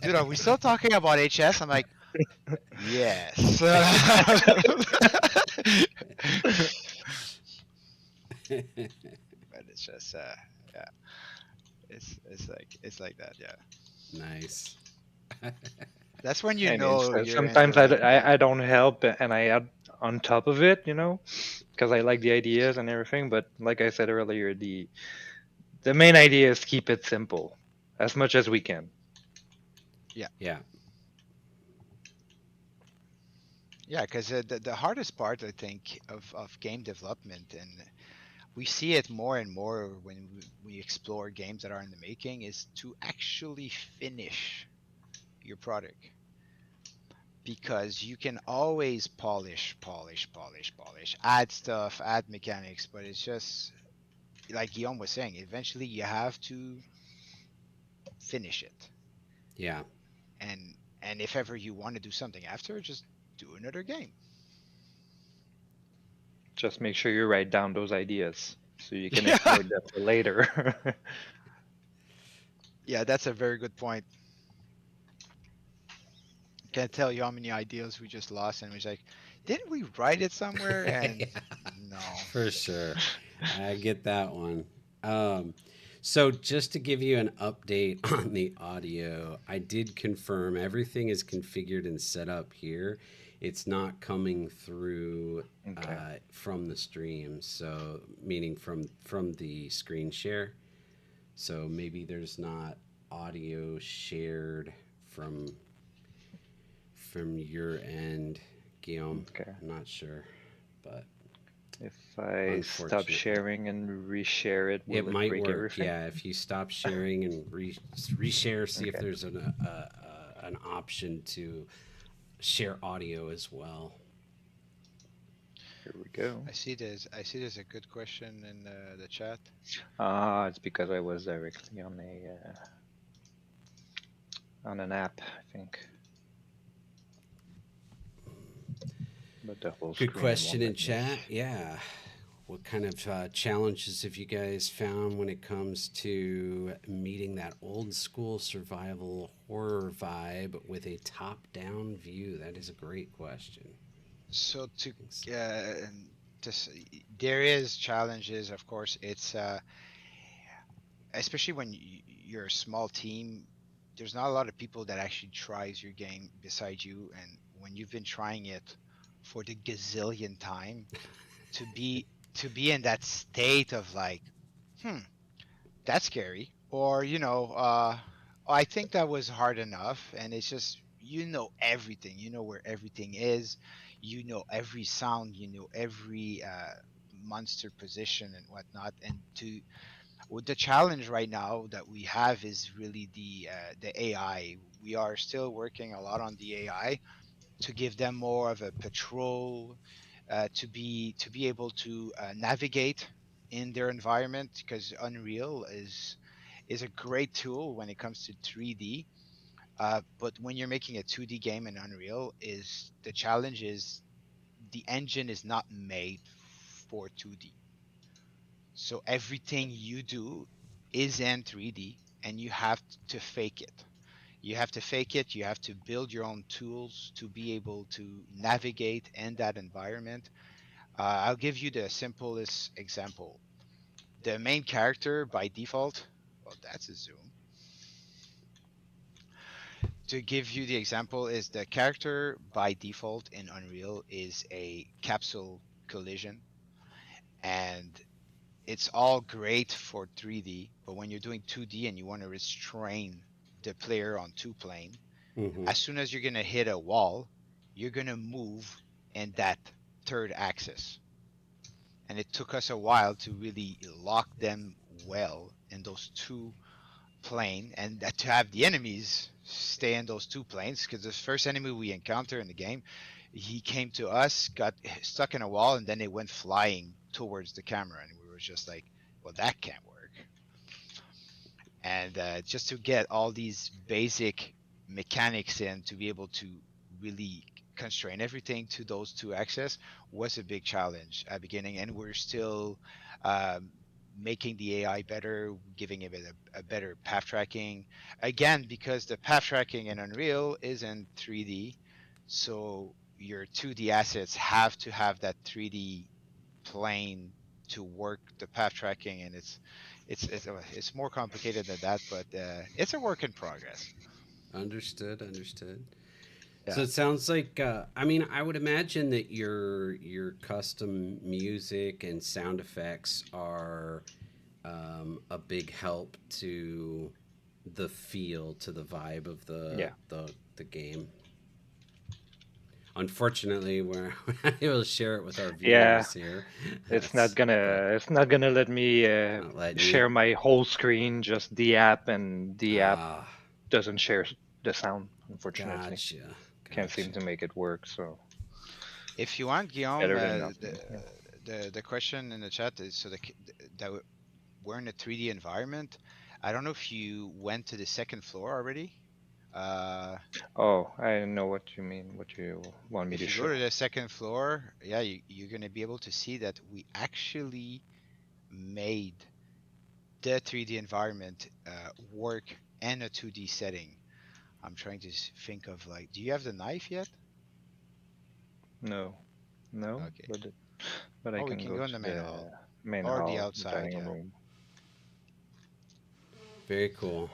dude, are we still talking about HS? I'm like, yes. But it's just yeah, it's like that, yeah. Nice. That's when you I mean, know you're in the sometimes right path. I don't help and I add on top of it, because I like the ideas and everything. But like I said earlier, the main idea is keep it simple as much as we can. Yeah, Yeah. yeah, because the hardest part, I think, of game development, and we see it more and more when we explore games that are in the making, is to actually finish your product. Because you can always polish, add stuff, add mechanics, but it's just like Guillaume was saying, eventually you have to finish it. Yeah. and if ever you want to do something after, just do another game. Just make sure you write down those ideas so you can Yeah, exploit them for later. yeah, that's a very good point. Can't tell you how many ideas we just lost, and was like, didn't we write it somewhere? And Yeah, no. for sure. I get that one. Um, so, just to give you an update on the audio, I did confirm everything is configured and set up here. It's not coming through Okay. from the stream, so meaning from the screen share. So maybe there's not audio shared from from your end, Guillaume. Okay. I'm not sure, but If I stop unfortunately, sharing and reshare it, it will it might break work. everything? Yeah, if you stop sharing and reshare, see if Okay. there's an option to share audio as well. Here we go. I see there's a good question in the chat. Ah, it's because I was directly on an app, I think. But the whole Good screen question won't in let me. chat. Yeah. What kind of challenges have you guys found when it comes to meeting that old school survival horror vibe with a top down view? That is a great question. So Thanks. and there is challenges, of course. It's especially when you're a small team. There's not a lot of people that actually tries your game beside you, and when you've been trying it for the gazillion time, to be to be in that state of like, hmm, that's scary, or I think that was hard enough, and it's just everything, where everything is, every sound, every monster position and whatnot, and to with the challenge right now that we have is really the AI. We are still working a lot on the AI to give them more of a patrol, to be able to navigate in their environment, because Unreal is a great tool when it comes to 3D. But when you're making a 2D game in Unreal, is the challenge is the engine is not made for 2D. So everything you do is in 3D, and you have to fake it. You have to fake it. You have to build your own tools to be able to navigate in that environment. I'll give you the simplest example. The main character by default, well, that's a zoom. To give you the example, is the character by default in Unreal is a capsule collision, and it's all great for 3D, but when you're doing 2D and you want to restrain the player on two plane, Mm-hmm. as soon as you're going to hit a wall, you're going to move in that third axis. And it took us a while to really lock them well in those two plane, and that to have the enemies stay in those two planes, because the first enemy we encounter in the game, he came to us, got stuck in a wall, and then it went flying towards the camera, and we were just like, well, that can't work. And just to get all these basic mechanics in to be able to really constrain everything to those two axes was a big challenge at the beginning, and we're still um, making the AI better, giving it a better path tracking, again, because the path tracking in Unreal is in 3D, so your 2D assets have to have that 3D plane to work the path tracking, and it's more complicated than that, but it's a work in progress. Understood. Understood. So Yeah. it sounds like I mean I would imagine that your custom music and sound effects are a big help to the feel, to the vibe of Yeah. the game. Unfortunately, we're not able to share it with our Yeah. viewers here. It's not That's but gonna it's not gonna let me not letting you. share my whole screen, just the app, and the app Ah, doesn't share the sound, unfortunately. gotcha, Can't seem gotcha. to make it work, so If you want, Guillaume, better than nothing. Yeah. the question in the chat is, so that we're in a 3D environment. I don't know if you went to the second floor already. Uh, Oh, I know what you mean. What you want me if to you go show? to the second floor, yeah, you're gonna be able to see that we actually made the 3D environment work and a 2D setting. I'm trying to think of like, do you have the knife yet? No, no, Okay. but I Oh, we can can go go in to the main the hall main or the hall, outside. dining Yeah. room. Very cool.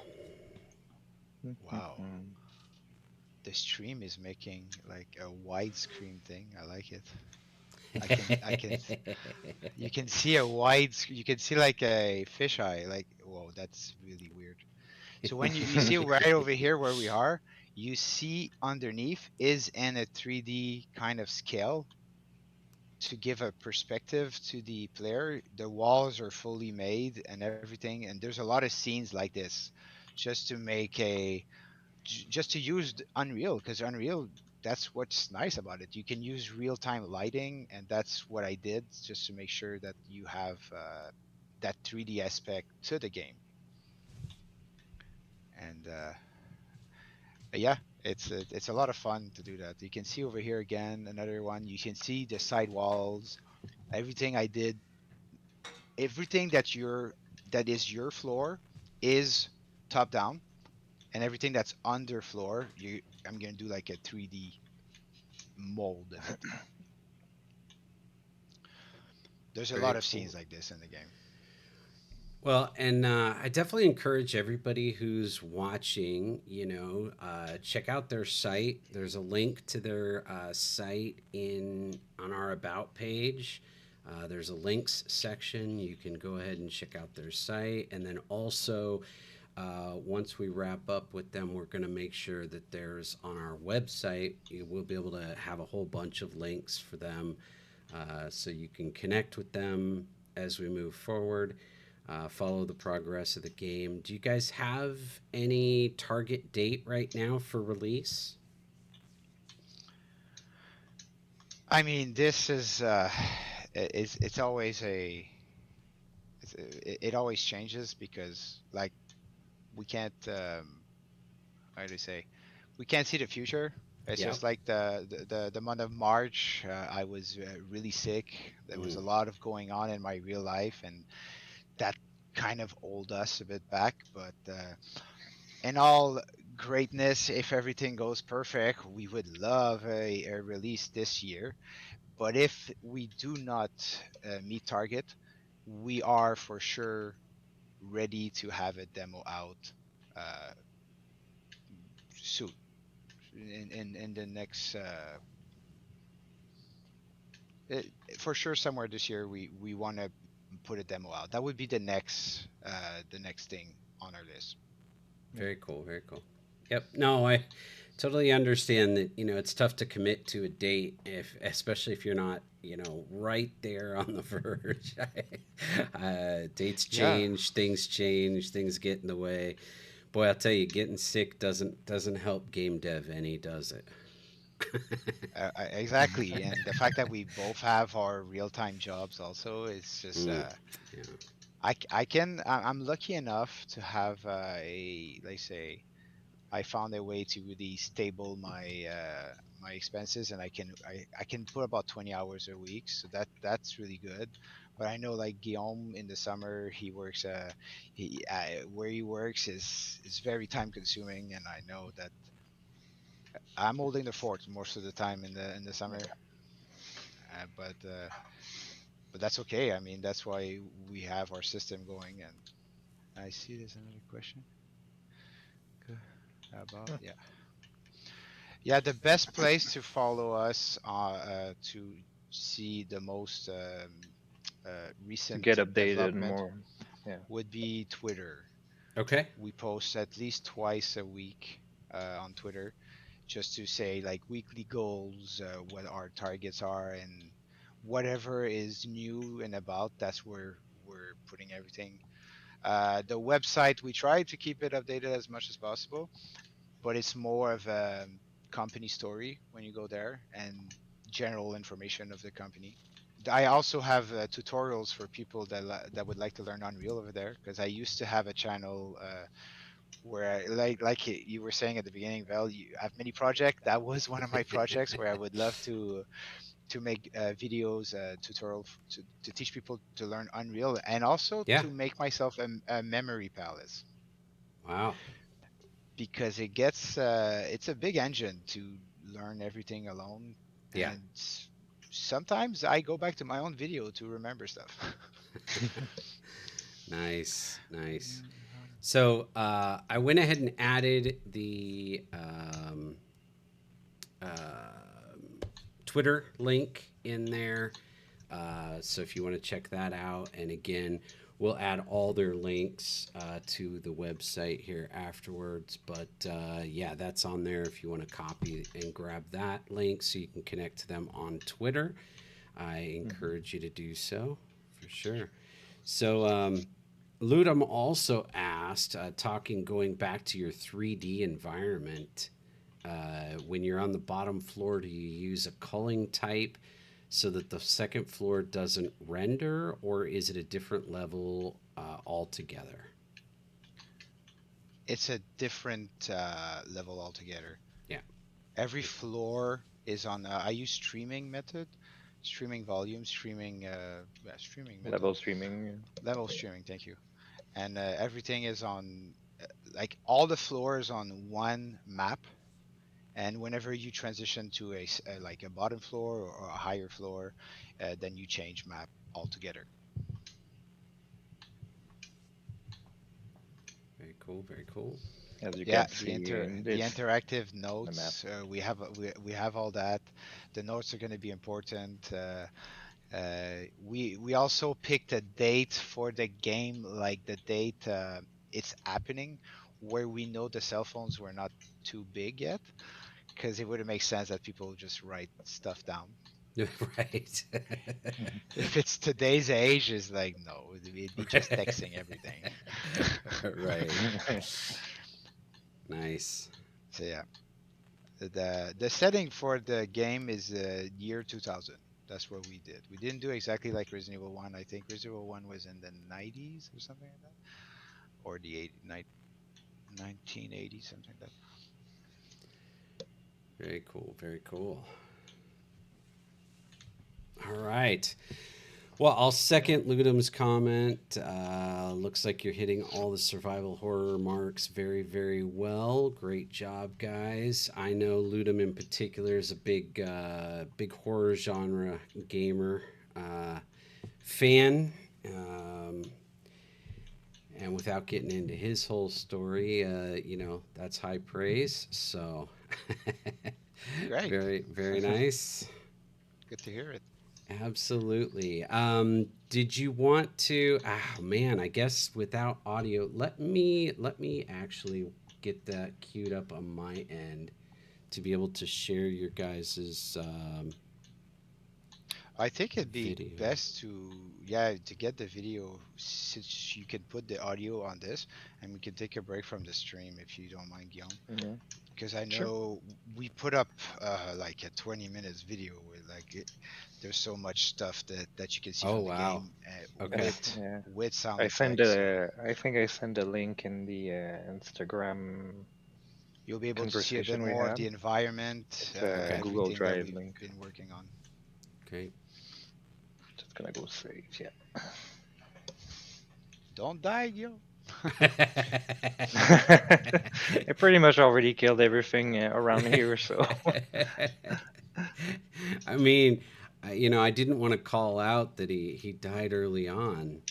Wow. The stream is making like a widescreen thing. I like it. I can you can see a you can see like a fisheye. Like, whoa, that's really weird. So when you see right over here where we are, you see underneath is in a 3D kind of scale to give a perspective to the player. The walls are fully made and everything, and there's a lot of scenes like this, just to make a just to use Unreal, because Unreal, that's what's nice about it. You can use real time lighting, and that's what I did just to make sure that you have that 3D aspect to the game. And yeah, it's a lot of fun to do that. You can see over here again another one. You can see the side walls, everything I did, everything that is your floor is top down, and everything that's under floor, I'm gonna do like a 3D mold of it. There's a Very lot of cool. scenes like this in the game. Well, and I definitely encourage everybody who's watching, check out their site. There's a link to their site in on our about page. There's a links section. You can go ahead and check out their site, and then also once we wrap up with them, we're going to make sure that there's on our website. We'll be able to have a whole bunch of links for them, so you can connect with them as we move forward. Follow the progress of the game. Do you guys have any target date right now for release? I mean, this is it's always it always changes because like we can't how do you say, we can't see the future. It's Yeah. just like the month of March. I was really sick. There was Mm. a lot of going on in my real life, and that kind of hold us a bit back. But in all greatness, if everything goes perfect, we would love a release this year. But if we do not meet target, we are for sure ready to have a demo out uh, soon. In the next uh, for sure somewhere this year we want to put a demo out. That would be the next thing on our list. Very cool. Very cool. Yep. No, I totally understand that, it's tough to commit to a date if, especially if you're not, right there on the verge. Dates Yeah, change, things get in the way. Boy, I'll tell you, getting sick doesn't help game dev any, does it? exactly. And the fact that we both have our real-time jobs also is just Mm, yeah. I'm lucky enough to have a, let's say, I found a way to really stable my expenses, and I can put about 20 hours a week, so that's really good. But I know like Guillaume in the summer, he works he where he works is very time consuming, and I know that I'm holding the fort most of the time in the summer. uh, but uh, but that's okay. I mean, that's why we have our system going. And I see there's another question. Good. About, yeah. Yeah, the best place to follow us to see the most To recent get updated development more. Yeah. would be Twitter. Okay. We post at least twice a week on Twitter, just to say like weekly goals, what our targets are, and whatever is new and about. That's where we're putting everything. The website, we try to keep it updated as much as possible, but it's more of a company story when you go there and general information of the company. I also have tutorials for people that would like to learn Unreal over there, because I used to have a channel where you were saying at the beginning, Val, you have many projects. That was one of my projects where I would love to make videos, tutorial to teach people to learn Unreal, and also Yeah. to make myself a memory palace, Wow. because it's a big engine to learn everything alone, Yeah. and sometimes I go back to my own video to remember stuff. Nice. Nice. So I went ahead and added the Twitter link in there. So if you want to check that out, and again, we'll add all their links to the website here afterwards. But yeah, that's on there if you want to copy and grab that link so you can connect to them on Twitter. I encourage you to do so for sure. So, Ludum also asked, going back to your 3D environment, when you're on the bottom floor, do you use a culling type so that the second floor doesn't render, or is it a different level altogether? It's a different level altogether. Yeah. Every floor is on. I use streaming method, streaming volume, streaming method, level streaming. Thank you. And everything is on, like all the floors on one map. And whenever you transition to like a bottom floor or a higher floor, then you change map altogether. Very cool. Very cool. As you Yeah, can see, the interactive notes, we have all that. The notes are going to be important. We also picked a date for the game, like the date it's happening, where we know the cell phones were not too big yet, because it wouldn't make sense that people just write stuff down. Right. If it's today's age, it's like no, it'd be just texting everything. Right. Nice. So yeah, the setting for the game is year 2000. That's what we did. We didn't do exactly like Resident Evil 1. I think Resident Evil 1 was in the 90s or something like that, or the 1980s, something like that. Very cool. Very cool. All right. Well, I'll second Ludum's comment. Looks like you're hitting all the survival horror marks very, very well. Great job, guys. I know Ludum in particular is a big horror genre gamer fan. And without getting into his whole story, that's high praise. So, Great. very, very nice. Good to hear it. Absolutely. Did you want to? Oh man, I guess without audio, let me actually get that queued up on my end to be able to share your guys's. I think it'd be Video. best to get the video, since you can put the audio on this, and we can take a break from the stream if you don't mind, Guillaume. Because I know we put up like a 20 minutes video where there's so much stuff that you can see from the game Okay. with sound I effects. think I sent a link in the Instagram. You'll be able to see a bit more of the environment, It's a Google everything Drive that we've link. been working on. Okay. Just gonna go save. Yeah. Don't die, Guillaume. I pretty much already killed everything around here, so. I mean, I didn't want to call out that he died early on.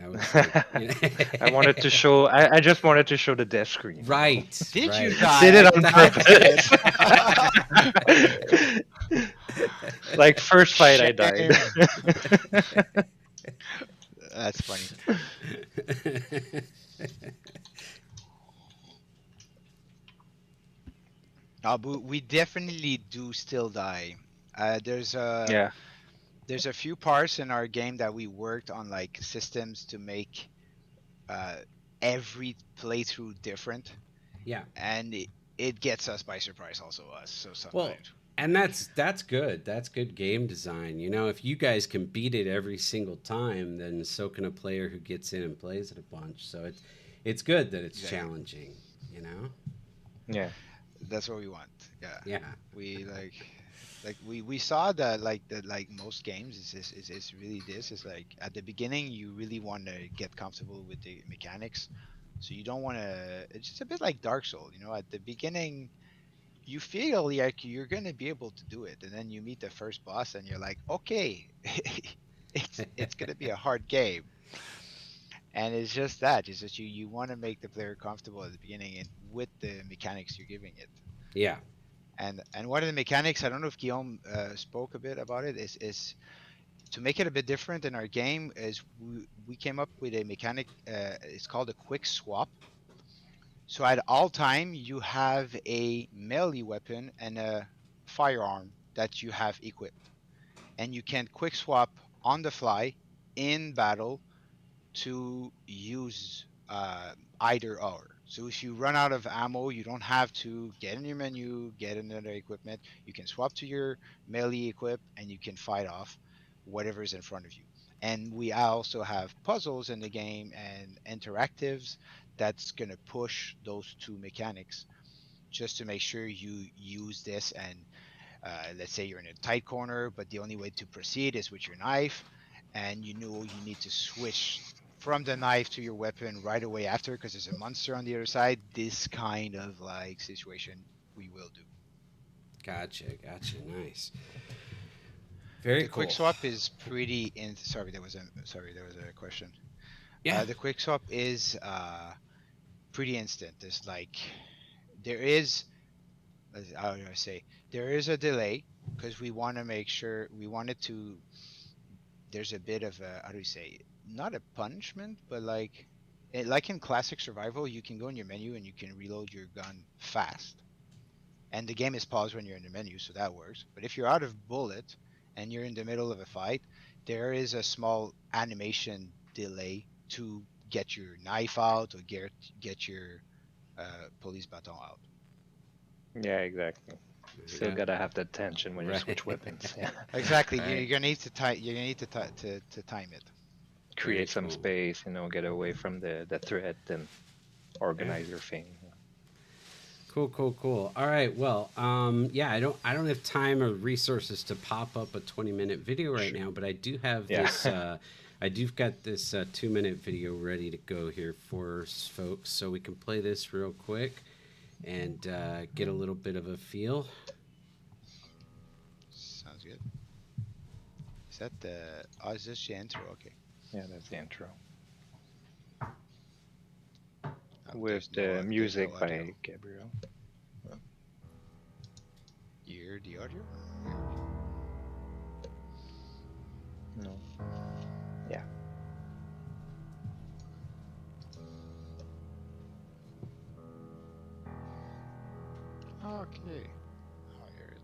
I was like, I wanted to show. I just wanted to show the death screen. Right. Did you right. die? Did it on purpose. Like first fight, I died. That's funny. But we definitely do still die. There's a few parts in our game that we worked on, like systems to make every playthrough different. Yeah. And it gets us by surprise, also us. So sometimes. Well, and that's good. That's good game design. If you guys can beat it every single time, then so can a player who gets in and plays it a bunch. So it's good that it's Exactly. challenging, you know? Yeah. That's what we want. Yeah. Yeah. We we saw that like most games is really this is like at the beginning you really want to get comfortable with the mechanics. So you don't want to. It's just a bit like Dark Soul, you know. At the beginning, you feel like you're gonna be able to do it, and then you meet the first boss, and you're like, okay, it's gonna be a hard game. And it's just that, it's just you want to make the player comfortable at the beginning and with the mechanics you're giving it. Yeah. And one of the mechanics, I don't know if Guillaume spoke a bit about it, is to make it a bit different in our game. Is we came up with a mechanic. It's called a quick swap. So at all time, you have a melee weapon and a firearm that you have equipped, and you can quick swap on the fly in battle to use either or. So if you run out of ammo, you don't have to get in your menu, get another equipment. You can swap to your melee equip and you can fight off whatever is in front of you. And we also have puzzles in the game and interactives that's going to push those two mechanics just to make sure you use this. And let's say you're in a tight corner, but the only way to proceed is with your knife, and you know you need to switch from the knife to your weapon right away after because there's a monster on the other side. This kind of like situation we will do. Gotcha. Gotcha. Nice. Very The quick cool. swap is pretty in. Sorry, there was a question. Yeah. The quick swap is pretty instant. It's like there is, how do I say, there is a delay because we want to make sure we wanted to. There's a bit of a, how do you say, not a punishment, but like in classic survival, you can go in your menu and you can reload your gun fast, and the game is paused when you're in the menu, so that works. But if you're out of bullet and you're in the middle of a fight, there is a small animation delay to get your knife out or get your police baton out. Yeah, exactly. Still Yeah. gotta have the tension when you Right. switch weapons. Yeah. Exactly. Right. You're gonna need to time. You're gonna need to time it. Very Create some cool. space, get away from the threat and Yeah. organize your thing. Cool, cool, cool. All right. Well, yeah, I don't have time or resources to pop up a 20-minute video right Sure. now, but I do have Yeah. this. I do got this 2-minute video ready to go here for folks, so we can play this real quick and get a little bit of a feel. Sounds good. Is that the? Oh, is this the intro? Okay. Yeah, that's the intro. There's With no the there's no music audio. by Gabriel. You hear the audio? No. Yeah. Okay. I hear it.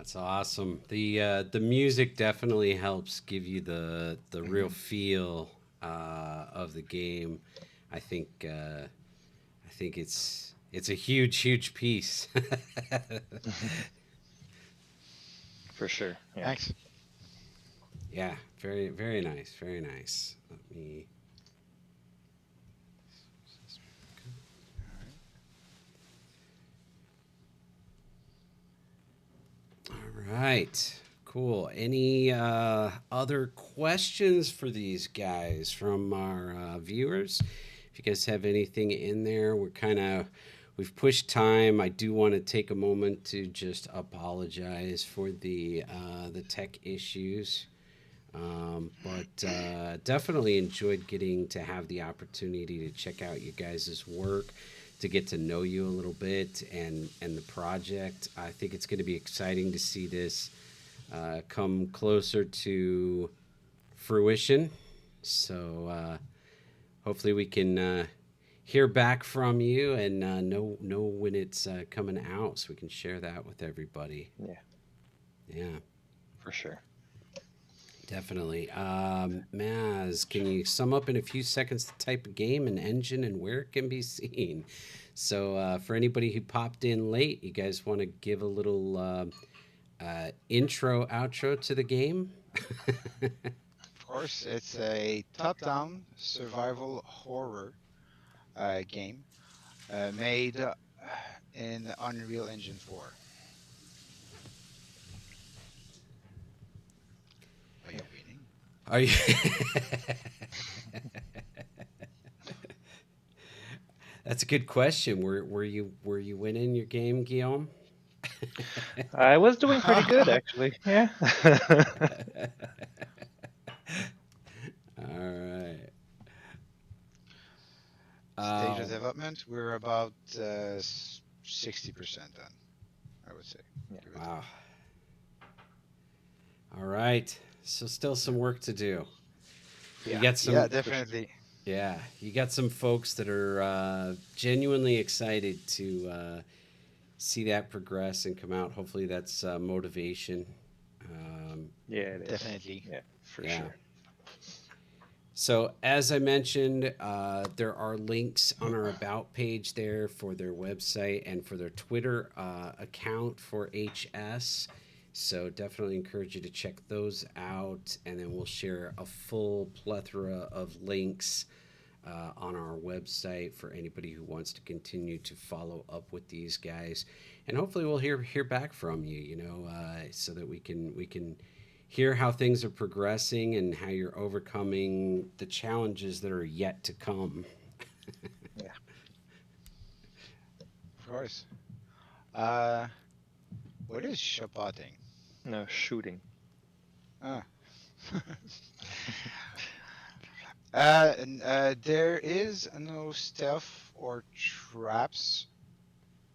That's awesome. The music definitely helps give you the real feel of the game. I think it's a huge piece. For sure. Yeah. Thanks. Yeah, very nice, very nice. Let me. All right, cool. Any other questions for these guys from our viewers? If you guys have anything in there, we've pushed time. I do want to take a moment to just apologize for the tech issues. But definitely enjoyed getting to have the opportunity to check out you guys' work, to get to know you a little bit, and the project. I think it's going to be exciting to see this come closer to fruition. So hopefully we can hear back from you and know when it's coming out, so we can share that with everybody. Yeah. Yeah. For sure. Definitely. Maz, can you sum up in a few seconds the type of game and engine and where it can be seen? So, for anybody who popped in late, you guys want to give a little intro, outro to the game? Of course, it's a top-down survival horror game made in Unreal Engine 4. Are you winning? Are you? That's a good question. Were you winning your game, Guillaume? I was doing pretty good, actually. Yeah. All right. Stage of development, we're about 60% done, I would say. Yeah. Give or Wow. All right. So still some work to do. take. You got some. Yeah, definitely. Yeah, you got some folks that are genuinely excited to see that progress and come out. Hopefully, that's motivation. Yeah, it is. Definitely. Yeah, for Yeah. sure. So, as I mentioned, there are links on our About page there for their website and for their Twitter account for HS. So, definitely encourage you to check those out. And then we'll share a full plethora of links on our website for anybody who wants to continue to follow up with these guys. And hopefully, we'll hear back from you, so that we can hear how things are progressing and how you're overcoming the challenges that are yet to come. Yeah. Of course. What is shapotting? No, shooting. Ah. There is no stealth or traps,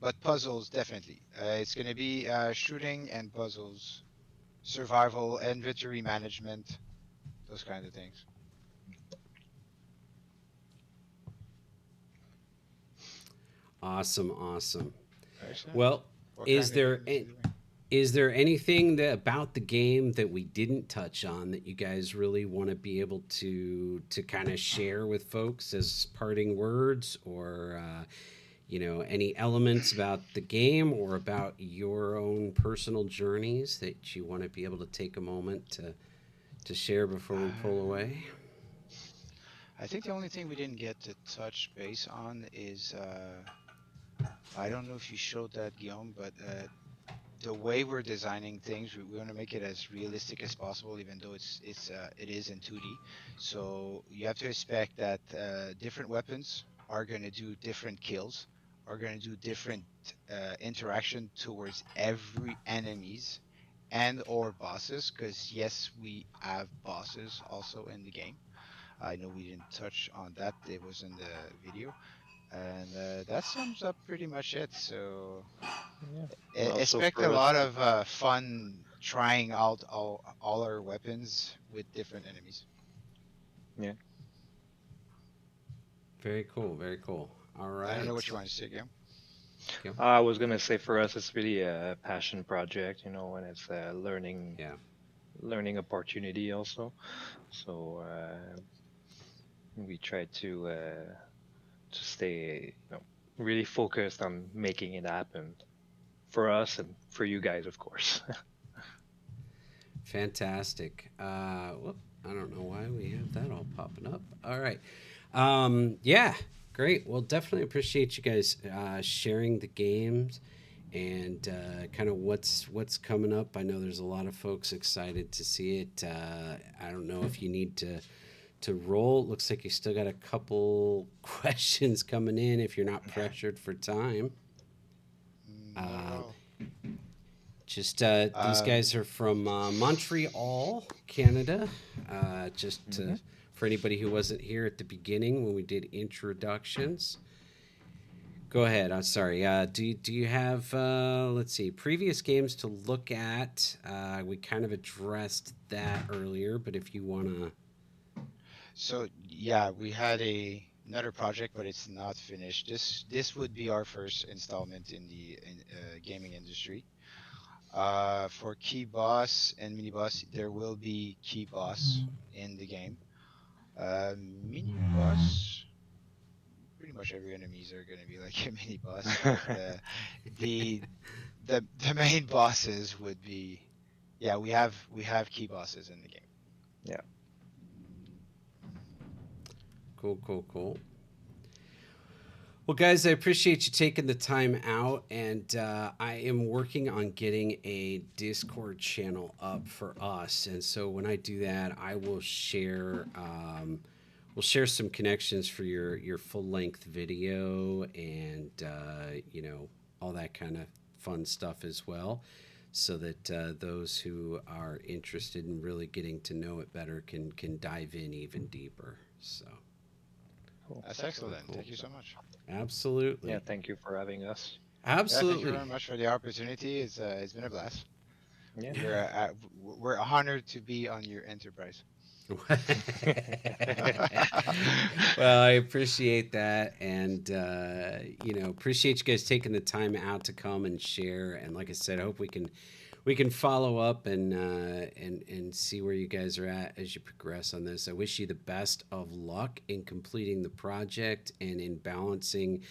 but puzzles definitely. It's going to be shooting and puzzles, survival, inventory management, those kind of things. Awesome. Excellent. Well, What is kind of there games are you doing? is there anything about the game that we didn't touch on that you guys really want to be able to kind of share with folks as parting words, or any elements about the game or about your own personal journeys that you want to be able to take a moment to share before we pull away? I think the only thing we didn't get to touch base on is I don't know if you showed that, Guillaume, but the way we're designing things, we want to make it as realistic as possible, even though it is in 2D. So you have to expect that different weapons are going to do different kills, are going to do different interaction towards every enemies and or bosses. Because yes, we have bosses also in the game. I know we didn't touch on that; it was in the video, and that sums up pretty much it. So Yeah. Also expect a for us. lot of fun trying out all our weapons with different enemies. Yeah. Very cool. All I don't know right. what you want to say, Guillaume. Yep. I was gonna say for us, it's really a passion project, and it's a Yeah. learning opportunity also. So we try to stay, really focused on making it happen for us and for you guys, of course. Fantastic. Whoop, I don't know why we have that all popping up. All right. Yeah, great. Well, definitely appreciate you guys sharing the games and kind of what's coming up. I know there's a lot of folks excited to see it. I don't know if you need to roll. It looks like you still got a couple questions coming in if you're not pressured for time. Not at Uh, all. just these guys are from Montreal, Canada. Just Hmm. for anybody who wasn't here at the beginning when we did introductions. Go ahead. I'm sorry. Do you have let's see, previous games to look at? We kind of addressed that earlier, but if you wanna, So yeah, we had another project, but it's not finished. This would be our first installment in the gaming industry. For key boss and mini boss, there will be key boss in the game. Mini boss, pretty much every enemies are gonna be like a mini boss, but the the main bosses would be, yeah, we have key bosses in the game. Yeah. cool. Well, guys, I appreciate you taking the time out, and I am working on getting a Discord channel up for us. And so when I do that, I will share we'll share some connections for your full length video and all that kind of fun stuff as well, so that those who are interested in really getting to know it better can dive in even deeper. So Cool. That's excellent. Cool. Thank you so much. Yeah, absolutely, thank you for having us. Yeah, thank you absolutely. very much for the opportunity. It's been a blast. Yeah. We're honored to be on your enterprise. Well, I appreciate that, and appreciate you guys taking the time out to come and share. And like I said, I hope we can follow up and see where you guys are at as you progress on this. I wish you the best of luck in completing the project and in balancing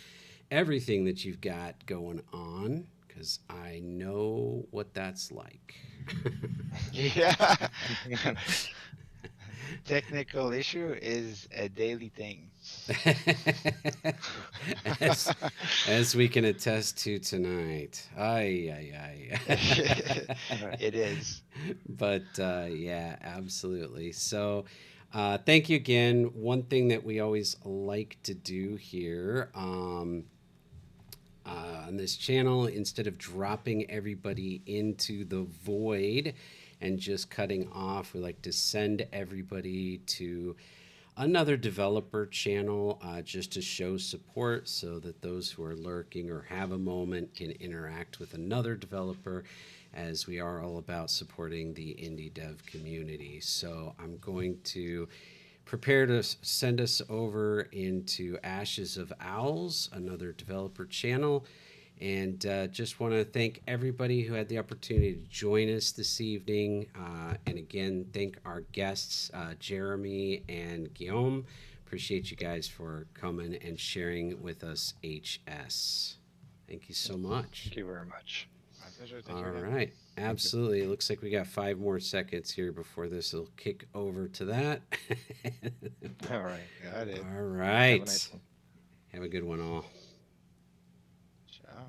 everything that you've got going on, because I know what that's like. Yeah. Technical issue is a daily thing. as, as we can attest to tonight. Ay, ay, ay. Right. It is. But yeah, absolutely. So thank you again. One thing that we always like to do here on this channel, instead of dropping everybody into the void and just cutting off, we like to send everybody to another developer channel just to show support, so that those who are lurking or have a moment can interact with another developer, as we are all about supporting the indie dev community. So I'm going to prepare to send us over into Ashes of Owls, another developer channel. And just want to thank everybody who had the opportunity to join us this evening. And again, thank our guests, Jeremie and Guillaume. Appreciate you guys for coming and sharing with us HS. Thank you so much. Thank you very much. My pleasure. Thank All you again. right. Absolutely. It looks like we got 5 more seconds here before this will kick over to that. All right. Got it. All Have a right. nice one. Have a good one, all. Ciao.